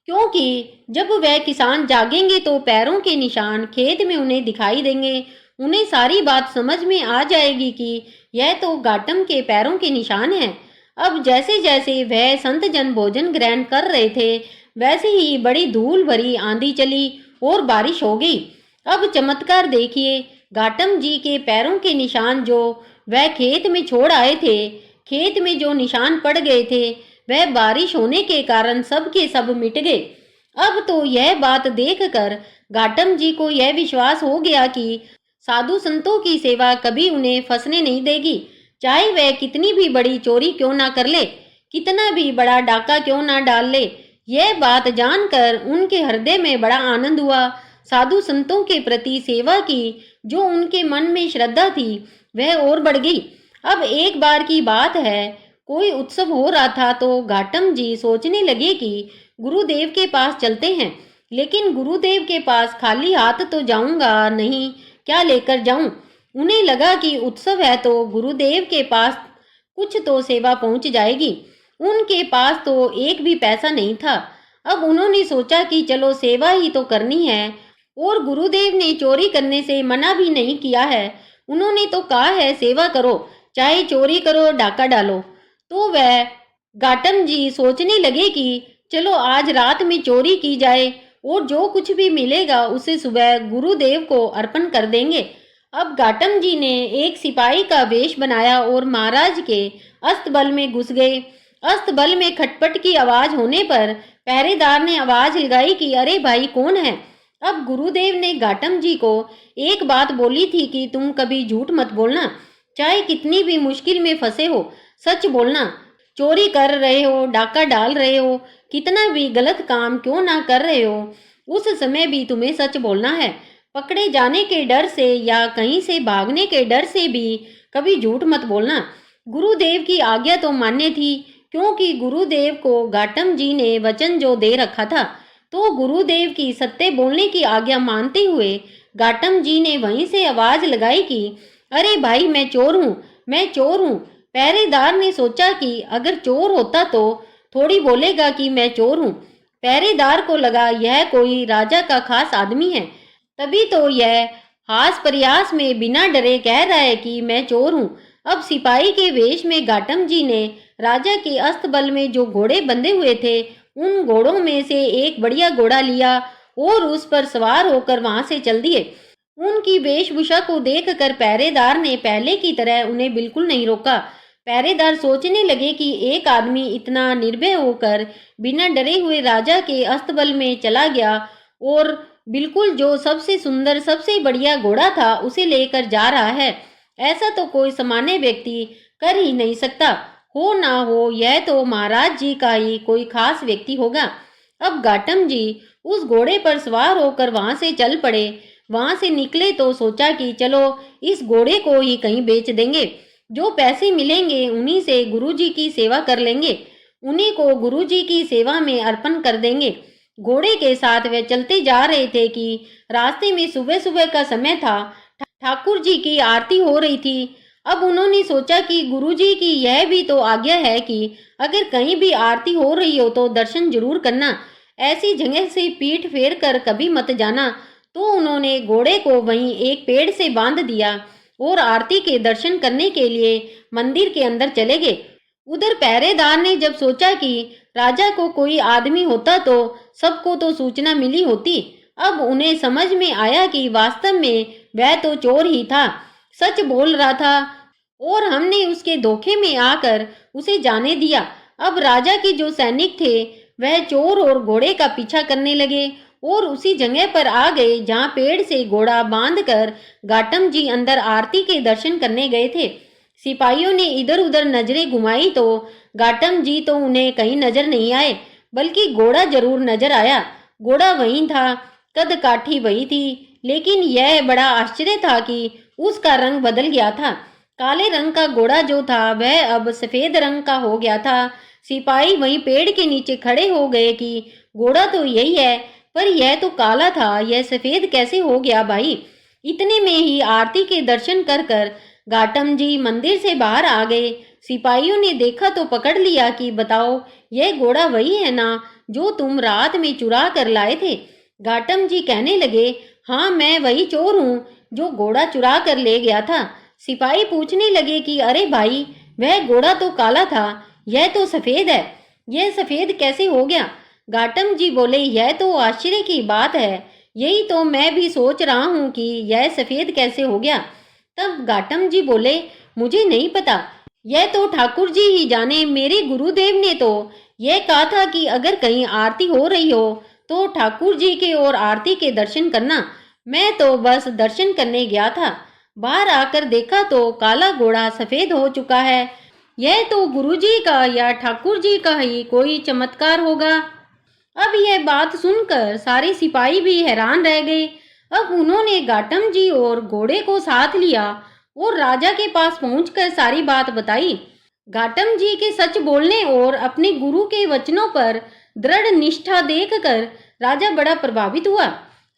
क्योंकि जब वह किसान जागेंगे तो पैरों के निशान खेत में उन्हें दिखाई देंगे। उन्हें सारी बात समझ में आ जाएगी कि यह तो घाटम के पैरों के निशान हैं। अब जैसे जैसे वह संत जन भोजन ग्रहण कर रहे थे, वैसे ही बड़ी धूल भरी आंधी चली और बारिश हो गई। अब चमत्कार देखिए, घाटम जी के पैरों के निशान जो वह खेत में छोड़ आए थे, खेत में जो निशान पड़ गए थे, वह बारिश होने के कारण सब के सब मिट गए। अब तो यह बात देखकर घाटम जी को यह विश्वास हो गया कि साधु संतों की सेवा कभी उन्हें फंसने नहीं देगी, चाहे वह कितनी भी बड़ी चोरी क्यों ना कर ले, कितना भी बड़ा डाका क्यों ना डाल ले, यह बात जानकर उनके हृदय में बड़ा आनंद हुआ। साधु संतों के प्रति सेवा की जो उनके मन में श्रद्धा थी वह और बढ़ गई। अब एक बार की बात है, कोई उत्सव हो रहा था तो घाटम जी सोचने लगे कि गुरुदेव के पास चलते हैं, लेकिन गुरुदेव के पास खाली हाथ तो जाऊंगा नहीं, क्या लेकर जाऊं। उन्हें लगा कि उत्सव है तो गुरुदेव के पास कुछ तो सेवा पहुंच जाएगी। उनके पास तो एक भी पैसा नहीं था। अब उन्होंने सोचा कि चलो सेवा ही तो करनी है, और गुरुदेव ने चोरी करने से मना भी नहीं किया है। उन्होंने तो कहा है सेवा करो, चाहे चोरी करो, डाका डालो। तो वह घाटम जी सोचने लगे कि चलो आज रात में चोरी की जाए और जो कुछ भी मिलेगा उसे सुबह गुरुदेव को अर्पण कर देंगे। अब घाटम जी ने एक सिपाही का वेश बनाया और महाराज के अस्तबल में घुस गए। अस्तबल में खटपट की आवाज होने पर पहरेदार ने आवाज लगाई कि अरे भाई कौन है। अब गुरुदेव ने घाटम जी को एक बात बोली थी कि तुम कभी झूठ मत बोलना, चाहे कितनी भी मुश्किल में फंसे हो, सच बोलना। चोरी कर रहे हो, डाका डाल रहे हो, कितना भी गलत काम क्यों ना कर रहे हो, उस समय भी तुम्हें सच बोलना है। पकड़े जाने के डर से या कहीं से भागने के डर से भी कभी झूठ मत बोलना। गुरुदेव की आज्ञा तो मान्य थी, क्योंकि गुरुदेव को घाटम जी ने वचन जो दे रखा था। तो गुरुदेव की सत्य बोलने की आज्ञा मानते हुए घाटम जी ने वहीं से आवाज लगाई कि अरे भाई मैं चोर हूँ, मैं चोर हूँ। पहरेदार ने सोचा कि अगर चोर होता तो थोड़ी बोलेगा कि मैं चोर हूँ। पहरेदार को लगा यह कोई राजा का खास आदमी है, तभी तो यह हास प्रयास में बिना डरे कह रहा है कि मैं चोर हूँ। अब सिपाही के वेश में घाटम जी ने राजा के अस्तबल में जो घोड़े बंधे हुए थे उन घोड़ों में से एक बढ़िया घोड़ा लिया और उस पर सवार होकर वहां से चल दिए। उनकी वेशभूषा को देखकर पहरेदार ने पहले की तरह उन्हें बिल्कुल नहीं रोका। पहरेदार सोचने लगे कि एक आदमी इतना निर्भय होकर बिना डरे हुए राजा के अस्तबल में चला गया और बिल्कुल जो सबसे सुंदर सबसे बढ़िया घोड़ा था उसे लेकर जा रहा है, ऐसा तो कोई सामान्य व्यक्ति कर ही नहीं सकता। हो ना हो यह तो महाराज जी का ही कोई खास व्यक्ति होगा। अब घाटम जी उस घोड़े पर सवार होकर वहां से चल पड़े। वहां से निकले तो सोचा कि चलो इस घोड़े को ही कहीं बेच देंगे, जो पैसे मिलेंगे उन्हीं से गुरुजी की सेवा कर लेंगे, उन्हीं को गुरुजी की सेवा में अर्पण कर देंगे। घोड़े के साथ वे चलते जा रहे थे कि रास्ते में सुबह सुबह का समय था। ठाकुर जी की आरती हो रही थी। अब उन्होंने सोचा कि गुरुजी की यह भी तो आज्ञा है कि अगर कहीं भी आरती हो रही हो तो दर्शन जरूर करना, ऐसी जगह से पीठ फेर कर कभी मत जाना। तो उन्होंने घोड़े को वहीं एक पेड़ से बांध दिया और आरती के दर्शन करने के लिए मंदिर के अंदर चले गए। उधर पहरेदार ने जब सोचा कि राजा को कोई आदमी होता तो सबको तो सूचना मिली होती। अब उन्हें समझ में आया कि वास्तव में वह तो चोर ही था, सच बोल रहा था और हमने उसके धोखे में आकर उसे जाने दिया। अब राजा के जो सैनिक थे वह चोर और घोड़े का पीछा करने लगे और उसी जगह पर आ गए जहां पेड़ से घोड़ा बांधकर घाटम जी अंदर आरती के दर्शन करने गए थे। सिपाहियों ने इधर उधर नजरें घुमाई तो घाटम जी तो उन्हें कहीं नजर नहीं आए, बल्कि घोड़ा जरूर नजर आया। घोड़ा वहीं था, कद काठी वही थी, लेकिन यह बड़ा आश्चर्य था कि उसका रंग बदल गया था। काले रंग का घोड़ा जो था वह अब सफेद रंग का हो गया था। सिपाही वहीं पेड़ के नीचे खड़े हो गए कि घोड़ा तो यही है, पर यह तो काला था, यह सफेद कैसे हो गया भाई। इतने में ही आरती के दर्शन कर कर घाटम जी मंदिर से बाहर आ गए। सिपाहियों ने देखा तो पकड़ लिया कि बताओ यह घोड़ा वही है ना जो तुम रात में चुरा कर लाए थे। घाटम जी कहने लगे, हाँ मैं वही चोर हूँ जो घोड़ा चुरा कर ले गया था। सिपाही पूछने लगे कि अरे भाई वह घोड़ा तो काला था, यह तो सफेद है, यह सफेद कैसे हो गया। घाटम जी बोले, यह तो आश्चर्य की बात है, यही तो मैं भी सोच रहा हूँ कि यह सफेद कैसे हो गया। तब घाटम जी बोले, मुझे नहीं पता, यह तो ठाकुर जी ही जाने। मेरे गुरुदेव ने तो यह कहा था कि अगर कहीं आरती हो रही हो तो ठाकुर जी के और आरती के दर्शन करना। मैं तो बस दर्शन करने गया था, बाहर आकर देखा तो काला घोड़ा सफेद हो चुका है। यह तो गुरुजी का या ठाकुर जी का ही कोई चमत्कार होगा। अब यह बात सुनकर सारे सिपाही भी हैरान रह गए। अब उन्होंने घाटम जी और घोड़े को साथ लिया और राजा के पास पहुंचकर सारी बात बताई। घाटम जी के सच बोलने और अपने गुरु के वचनों पर दृढ़ निष्ठा देखकर राजा बड़ा प्रभावित हुआ।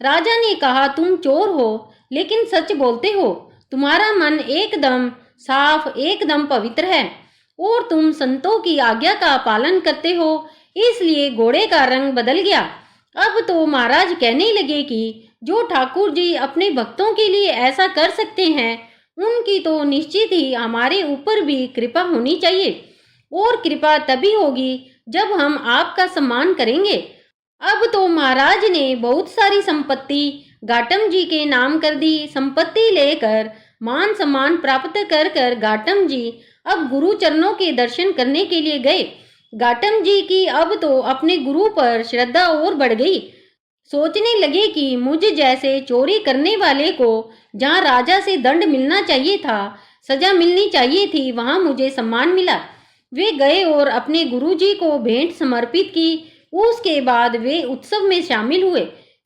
राजा ने कहा, तुम चोर हो लेकिन सच बोलते हो, तुम्हारा मन एकदम साफ, एकदम पवित्र है और तुम संतों की आज्ञा का पालन करते हो, इसलिए घोड़े का रंग बदल गया। अब तो महाराज कहने लगे कि जो ठाकुर जी अपने भक्तों के लिए ऐसा कर सकते हैं, उनकी तो निश्चित ही हमारे ऊपर भी कृपा होनी चाहिए, और कृपा तभी होगी जब हम आपका सम्मान करेंगे। अब तो महाराज ने बहुत सारी संपत्ति घाटम जी के नाम कर दी। संपत्ति लेकर मान सम्मान प्राप्त कर कर घाटम जी अब गुरु चरणों के दर्शन करने के लिए गए। घाटम जी की अब तो अपने गुरु पर श्रद्धा और बढ़ गई। सोचने लगे कि मुझ जैसे चोरी करने वाले को जहाँ राजा से दंड मिलना चाहिए था, सजा मिलनी चाहिए थी, वहां मुझे सम्मान मिला। वे गए और अपने गुरुजी को भेंट समर्पित की। उसके बाद वे उत्सव में शामिल हुए।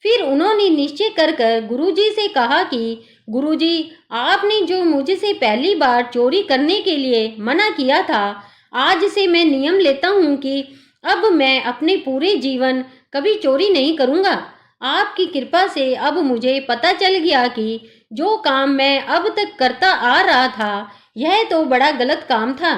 फिर उन्होंने निश्चय कर कर गुरुजी से कहा कि गुरुजी, आपने जो मुझसे पहली बार चोरी करने के लिए मना किया था, आज से मैं नियम लेता हूँ कि अब मैं अपने पूरे जीवन कभी चोरी नहीं करूँगा। आपकी कृपा से अब मुझे पता चल गया कि जो काम मैं अब तक करता आ रहा था, यह तो बड़ा गलत काम था।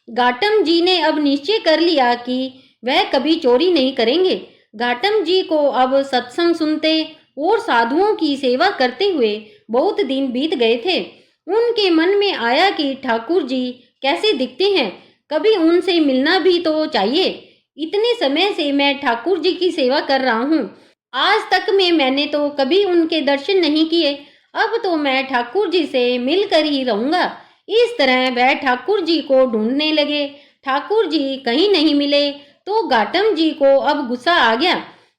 घाटम जी ने अब निश्चय कर लिया कि वह कभी चोरी नहीं करेंगे। घाटम जी को अब सत्संग सुनते और साधुओं की सेवा करते हुए बहुत दिन बीत गए थे। उनके मन में आया कि ठाकुर जी कैसे दिखते हैं, कभी उनसे मिलना भी तो चाहिए। इतने समय से मैं ठाकुर जी की सेवा कर रहा हूँ, आज तक में मैंने तो कभी उनके दर्शन नहीं किए। अब तो मैं ठाकुर जी से मिलकर ही रहूंगा। इस तरह वह ठाकुर जी को ढूंढने लगे। ठाकुर जी कहीं नहीं मिले तो घाटम जी को अब गुस्सा आ गया।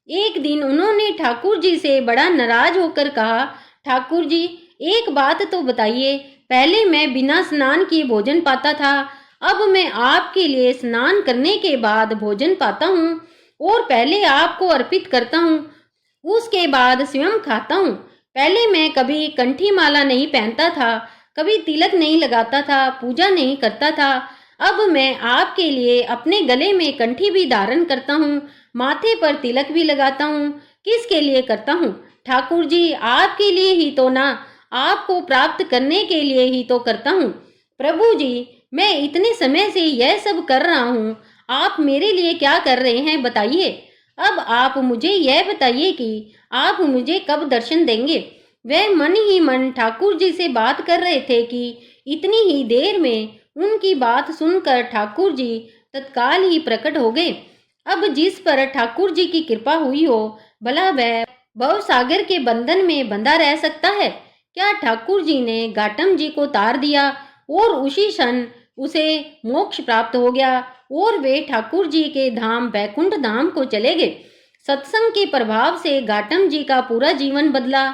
एक दिन उन्होंने ठाकुर जी से बड़ा नाराज होकर कहा, ठाकुर जी, एक बात तो बताइए, पहले मैं बिना स्नान किए भोजन पाता था, अब मैं आपके लिए स्नान करने के बाद भोजन पाता हूँ और पहले आपको अर्पित करता हूँ, उसके बाद स्वयं खाता हूँ। पहले मैं कभी कंठी माला नहीं पहनता था, कभी तिलक नहीं लगाता था, पूजा नहीं करता था। अब मैं आपके लिए अपने गले में कंठी भी धारण करता हूँ, माथे पर तिलक भी लगाता हूँ। किसके लिए करता हूँ? ठाकुर जी, आपके लिए ही तो ना, आपको प्राप्त करने के लिए ही तो करता हूँ। प्रभु जी, मैं इतने समय से यह सब कर रहा हूँ, आप मेरे लिए क्या कर रहे हैं बताइए। अब आप मुझे यह बताइए कि आप मुझे कब दर्शन देंगे। वह मन ही मन ठाकुर जी से बात कर रहे थे कि इतनी ही देर में उनकी बात सुनकर ठाकुर जी तत्काल ही प्रकट हो गए। अब जिस पर ठाकुर जी की कृपा हुई हो, भला वह भव सागर के बंधन में बंधा रह सकता है क्या? ठाकुर जी ने घाटम जी को तार दिया और उसी क्षण उसे मोक्ष प्राप्त हो गया और वे ठाकुर जी के धाम बैकुंठ धाम को चले गए। सत्संग के प्रभाव से घाटम जी का पूरा जीवन बदला।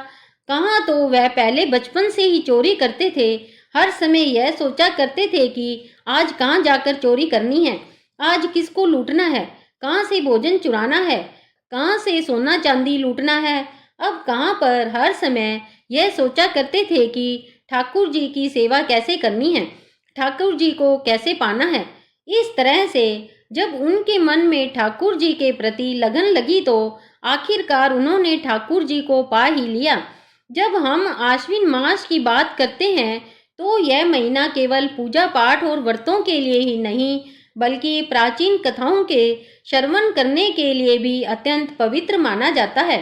कहाँ तो वह पहले बचपन से ही चोरी करते थे, हर समय यह सोचा करते थे कि आज कहाँ जाकर चोरी करनी है, आज किसको लूटना है, कहाँ से भोजन चुराना है, कहाँ से सोना चांदी लूटना है। अब कहाँ पर हर समय यह सोचा करते थे कि ठाकुर जी की सेवा कैसे करनी है, ठाकुर जी को कैसे पाना है। इस तरह से जब उनके मन में ठाकुर जी के प्रति लगन लगी तो आखिरकार उन्होंने ठाकुर जी को पा ही लिया। जब हम आश्विन मास की बात करते हैं तो यह महीना केवल पूजा पाठ और व्रतों के लिए ही नहीं, बल्कि प्राचीन कथाओं के श्रवण करने के लिए भी अत्यंत पवित्र माना जाता है।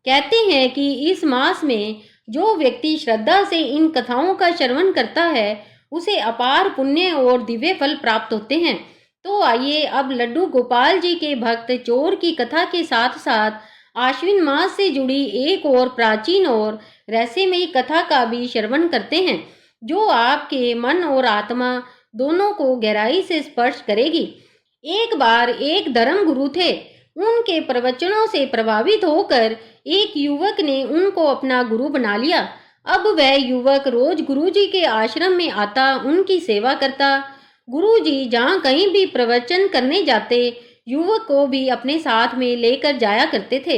कहते हैं कि इस मास में जो व्यक्ति श्रद्धा से इन कथाओं का श्रवण करता है, उसे अपार पुण्य और दिव्य फल प्राप्त होते हैं। तो आइए अब लड्डू गोपाल जी के भक्त चोर की कथा के साथ साथ आश्विन मास से जुड़ी एक और प्राचीन और रहस्यमयी कथा का भी श्रवण करते हैं, जो आपके मन और आत्मा दोनों को गहराई से स्पर्श करेगी। एक बार एक धर्म गुरु थे। उनके प्रवचनों से प्रभावित होकर एक युवक ने उनको अपना गुरु बना लिया। अब वह युवक रोज गुरुजी के आश्रम में आता, उनकी सेवा करता। गुरुजी जहाँ कहीं भी प्रवचन करने जाते, युवक को भी अपने साथ में लेकर जाया करते थे।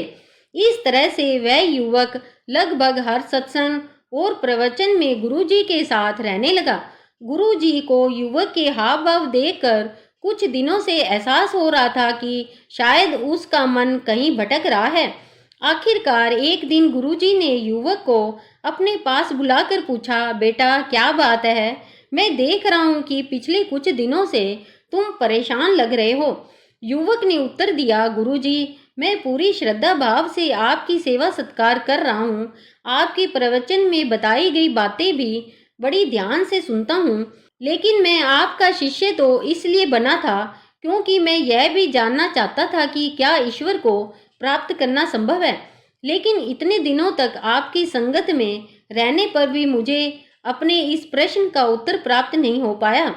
इस तरह से वह युवक लगभग हर सत्संग और प्रवचन में गुरुजी के साथ रहने लगा। गुरुजी को युवक के हाव भाव देखकर कुछ दिनों से एहसास हो रहा था कि शायद उसका मन कहीं भटक रहा है। आखिरकार एक दिन गुरुजी ने युवक को अपने पास बुलाकर पूछा, बेटा क्या बात है? मैं देख रहा हूँ कि पिछले कुछ दिनों से तुम परेशान लग रहे हो। युवक ने उत्तर दिया, गुरुजी मैं पूरी श्रद्धा भाव से आपकी सेवा सत्कार कर रहा हूँ। आपके प्रवचन में बताई गई बातें भी बड़ी ध्यान से सुनता हूँ, लेकिन मैं आपका शिष्य तो इसलिए बना था क्योंकि मैं यह भी जानना चाहता था कि क्या ईश्वर को प्राप्त करना संभव है। लेकिन इतने दिनों तक आपकी संगत में रहने पर भी मुझे अपने इस प्रश्न का उत्तर प्राप्त नहीं हो पाया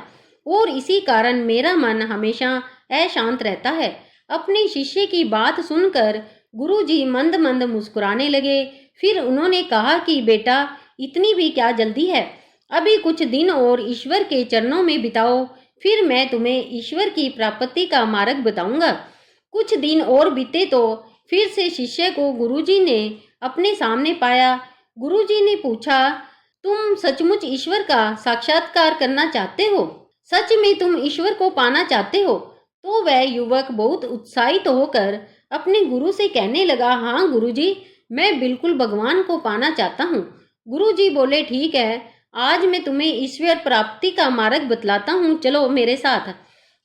और इसी कारण मेरा मन हमेशा अशांत रहता है। अपने शिष्य की बात सुनकर गुरुजी मंद मंद मुस्कुराने लगे। फिर उन्होंने कहा कि बेटा इतनी भी क्या जल्दी है, अभी कुछ दिन और ईश्वर के चरणों में बिताओ, फिर मैं तुम्हें ईश्वर की प्राप्ति का मार्ग बताऊंगा। कुछ दिन और बीते तो फिर से शिष्य को गुरुजी ने अपने सामने पाया। गुरुजी ने पूछा, तुम सचमुच ईश्वर का साक्षात्कार करना चाहते हो? सच में तुम ईश्वर को पाना चाहते हो? तो वह युवक बहुत उत्साहित होकर अपने गुरु से कहने लगा, हाँ गुरुजी, मैं बिल्कुल भगवान को पाना चाहता हूँ। गुरुजी बोले, ठीक है, आज मैं तुम्हें ईश्वर प्राप्ति का मार्ग बतलाता हूँ, चलो मेरे साथ।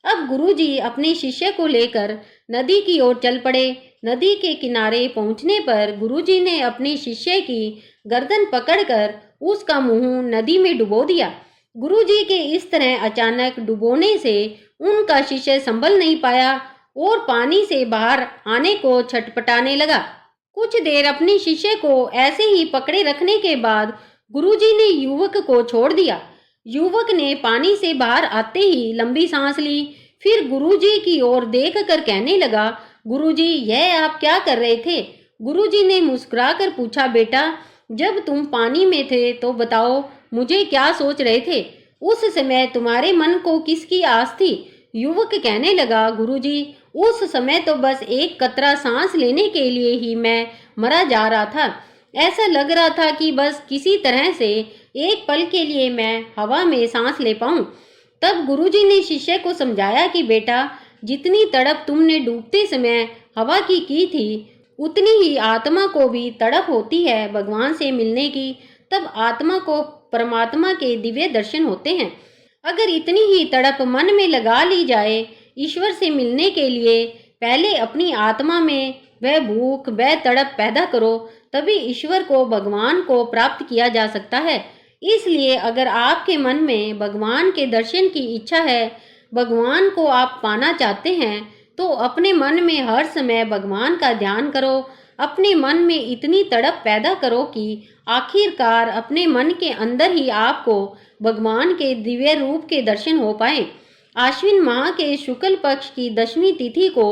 अब गुरुजी अपने शिष्य को लेकर नदी की ओर चल पड़े। नदी के किनारे पहुंचने पर गुरुजी ने अपने शिष्य की गर्दन पकड़कर उसका मुंह नदी में डुबो दिया। गुरुजी के इस तरह अचानक डुबोने से उनका शिष्य संभल नहीं पाया और पानी से बाहर आने को छटपटाने लगा। कुछ देर अपने शिष्य को ऐसे ही पकड़े रखने के बाद गुरुजी ने युवक को छोड़ दिया। युवक ने पानी से बाहर आते ही लंबी सांस ली, फिर गुरुजी की ओर देखकर कहने लगा, गुरुजी यह आप क्या कर रहे थे? गुरुजी ने मुस्कुराकर पूछा, बेटा जब तुम पानी में थे तो बताओ मुझे क्या सोच रहे थे? उस समय तुम्हारे मन को किसकी आस थी? युवक कहने लगा, गुरुजी उस समय तो बस एक कतरा सांस लेने के लिए ही मैं मरा जा रहा था। ऐसा लग रहा था कि बस किसी तरह से एक पल के लिए मैं हवा में सांस ले पाऊं। तब गुरुजी ने शिष्य को समझाया कि बेटा जितनी तड़प तुमने डूबते समय हवा की थी, उतनी ही आत्मा को भी तड़प होती है भगवान से मिलने की। तब आत्मा को परमात्मा के दिव्य दर्शन होते हैं। अगर इतनी ही तड़प मन में लगा ली जाए ईश्वर से मिलने के लिए, पहले अपनी आत्मा में वह भूख वह तड़प पैदा करो, तभी ईश्वर को भगवान को प्राप्त किया जा सकता है। इसलिए अगर आपके मन में भगवान के दर्शन की इच्छा है, भगवान को आप पाना चाहते हैं, तो अपने मन में हर समय भगवान का ध्यान करो। अपने मन में इतनी तड़प पैदा करो कि आखिरकार अपने मन के अंदर ही आपको भगवान के दिव्य रूप के दर्शन हो पाए। आश्विन माह के शुक्ल पक्ष की दशमी तिथि को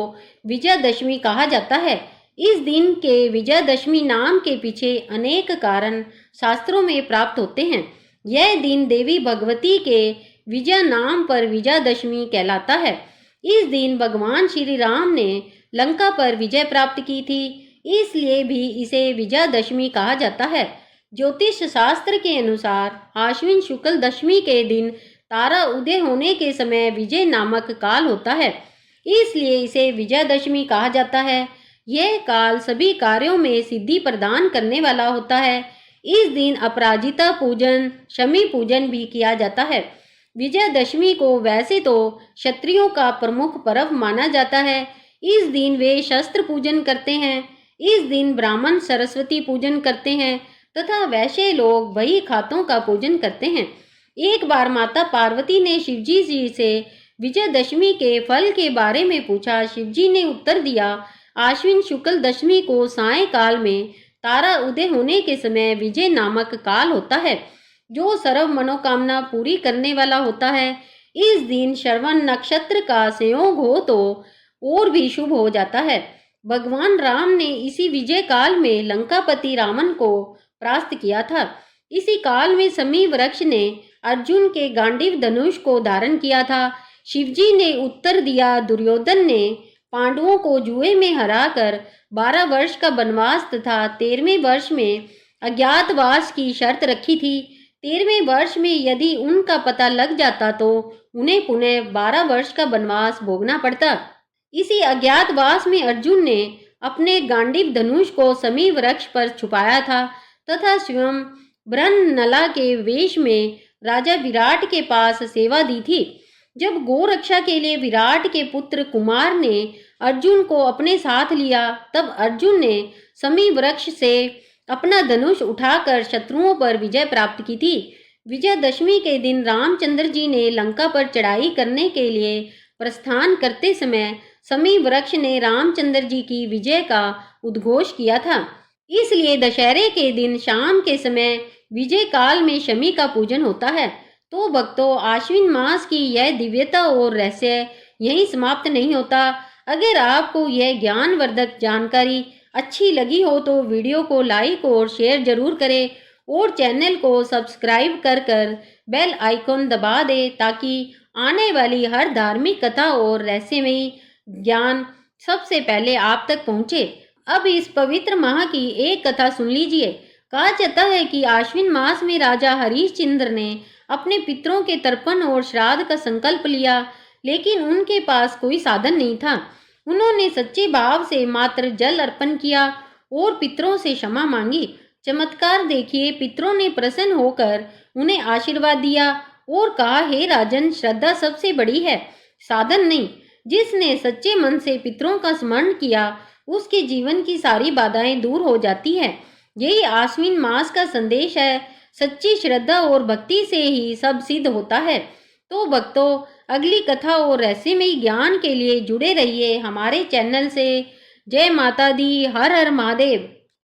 विजयादशमी कहा जाता है। इस दिन के विजयादशमी नाम के पीछे अनेक कारण शास्त्रों में प्राप्त होते हैं। यह दिन देवी भगवती के विजय नाम पर विजयादशमी कहलाता है। इस दिन भगवान श्री राम ने लंका पर विजय प्राप्त की थी, इसलिए भी इसे विजयादशमी कहा जाता है। ज्योतिष शास्त्र के अनुसार आश्विन शुक्ल दशमी के दिन तारा उदय होने के समय विजय नामक काल होता है, इसलिए इसे विजयादशमी कहा जाता है। यह काल सभी कार्यों में सिद्धि प्रदान करने वाला होता है। इस दिन अपराजिता पूजन, शमी पूजन भी किया जाता है। विजयादशमी को वैसे तो क्षत्रियों का प्रमुख पर्व माना जाता है। इस दिन वे शस्त्र पूजन करते हैं। इस दिन ब्राह्मण सरस्वती पूजन करते हैं तथा वैश्य लोग बही खातों का पूजन करते हैं। एक बार माता पार्वती ने शिवजी जी से विजयादशमी के फल के बारे में पूछा। शिवजी ने उत्तर दिया, आश्विन शुक्ल दशमी को सायंकाल में तारा उदय होने के समय विजय नामक काल होता है, जो सर्व मनोकामना पूरी करने वाला होता है। इस दिन श्रवण नक्षत्र का संयोग हो तो और भी शुभ हो जाता है। भगवान राम ने इसी विजय काल में लंकापति रावण को परास्त किया था। इसी काल में समी वृक्ष ने अर्जुन के गांडीव धनुष को धारण किया था। शिवजी ने उत्तर दिया, दुर्योधन ने पांडवों को जुए में हराकर 12 वर्ष का वनवास तथा 13वें वर्ष में अज्ञातवास की शर्त रखी थी। 13वें वर्ष में यदि उनका पता लग जाता तो उन्हें पुनः 12 वर्ष का वनवास भोगना पड़ता। इसी अज्ञातवास में अर्जुन ने अपने गांडीव धनुष को समी वृक्ष पर छुपाया था तथा स्वयं बृहन्नला के वेश में राजा विराट के पास सेवा दी थी। जब गोरक्षा के लिए विराट के पुत्र कुमार ने अर्जुन को अपने साथ लिया, तब अर्जुन ने समी वृक्ष से अपना धनुष उठाकर शत्रुओं पर विजय प्राप्त की थी। विजयदशमी के दिन रामचंद्र जी ने लंका पर चढ़ाई करने के लिए प्रस्थान करते समय समी वृक्ष ने रामचंद्र जी की विजय का उद्घोष किया था। इसलिए दशहरे के दिन शाम के समय विजय काल में शमी का पूजन होता है। तो भक्तों, आश्विन मास की यह दिव्यता और रहस्य यहीं समाप्त नहीं होता। अगर आपको यह ज्ञानवर्धक जानकारी अच्छी लगी हो तो वीडियो को लाइक और शेयर जरूर करें और चैनल को सब्सक्राइब कर बेल आइकॉन दबा दें ताकि आने वाली हर धार्मिक कथा और रहस्यमयी ज्ञान सबसे पहले आप तक पहुंचे। अब इस पवित्र माह की एक कथा सुन लीजिए। कहा जाता है कि आश्विन मास में राजा हरिश्चंद्र ने अपने पितरों के तर्पण और श्राद्ध का संकल्प लिया, लेकिन उनके पास कोई साधन नहीं था। उन्होंने सच्चे भाव से मात्र जल अर्पण किया और पितरों से क्षमा मांगी। चमत्कार देखिए, पितरों ने प्रसन्न होकर उन्हें आशीर्वाद दिया और कहा, हे राजन, श्रद्धा सबसे बड़ी है, साधन नहीं। जिसने सच्चे मन से पितरों का स्मरण किया उसके जीवन की सारी बाधाएं दूर हो जाती है। यही आश्विन मास का संदेश है। सच्ची श्रद्धा और भक्ति से ही सब सिद्ध होता है। तो भक्तों, अगली कथा और रहस्यमयी ज्ञान के लिए जुड़े रहिए हमारे चैनल से। जय माता दी, हर हर महादेव।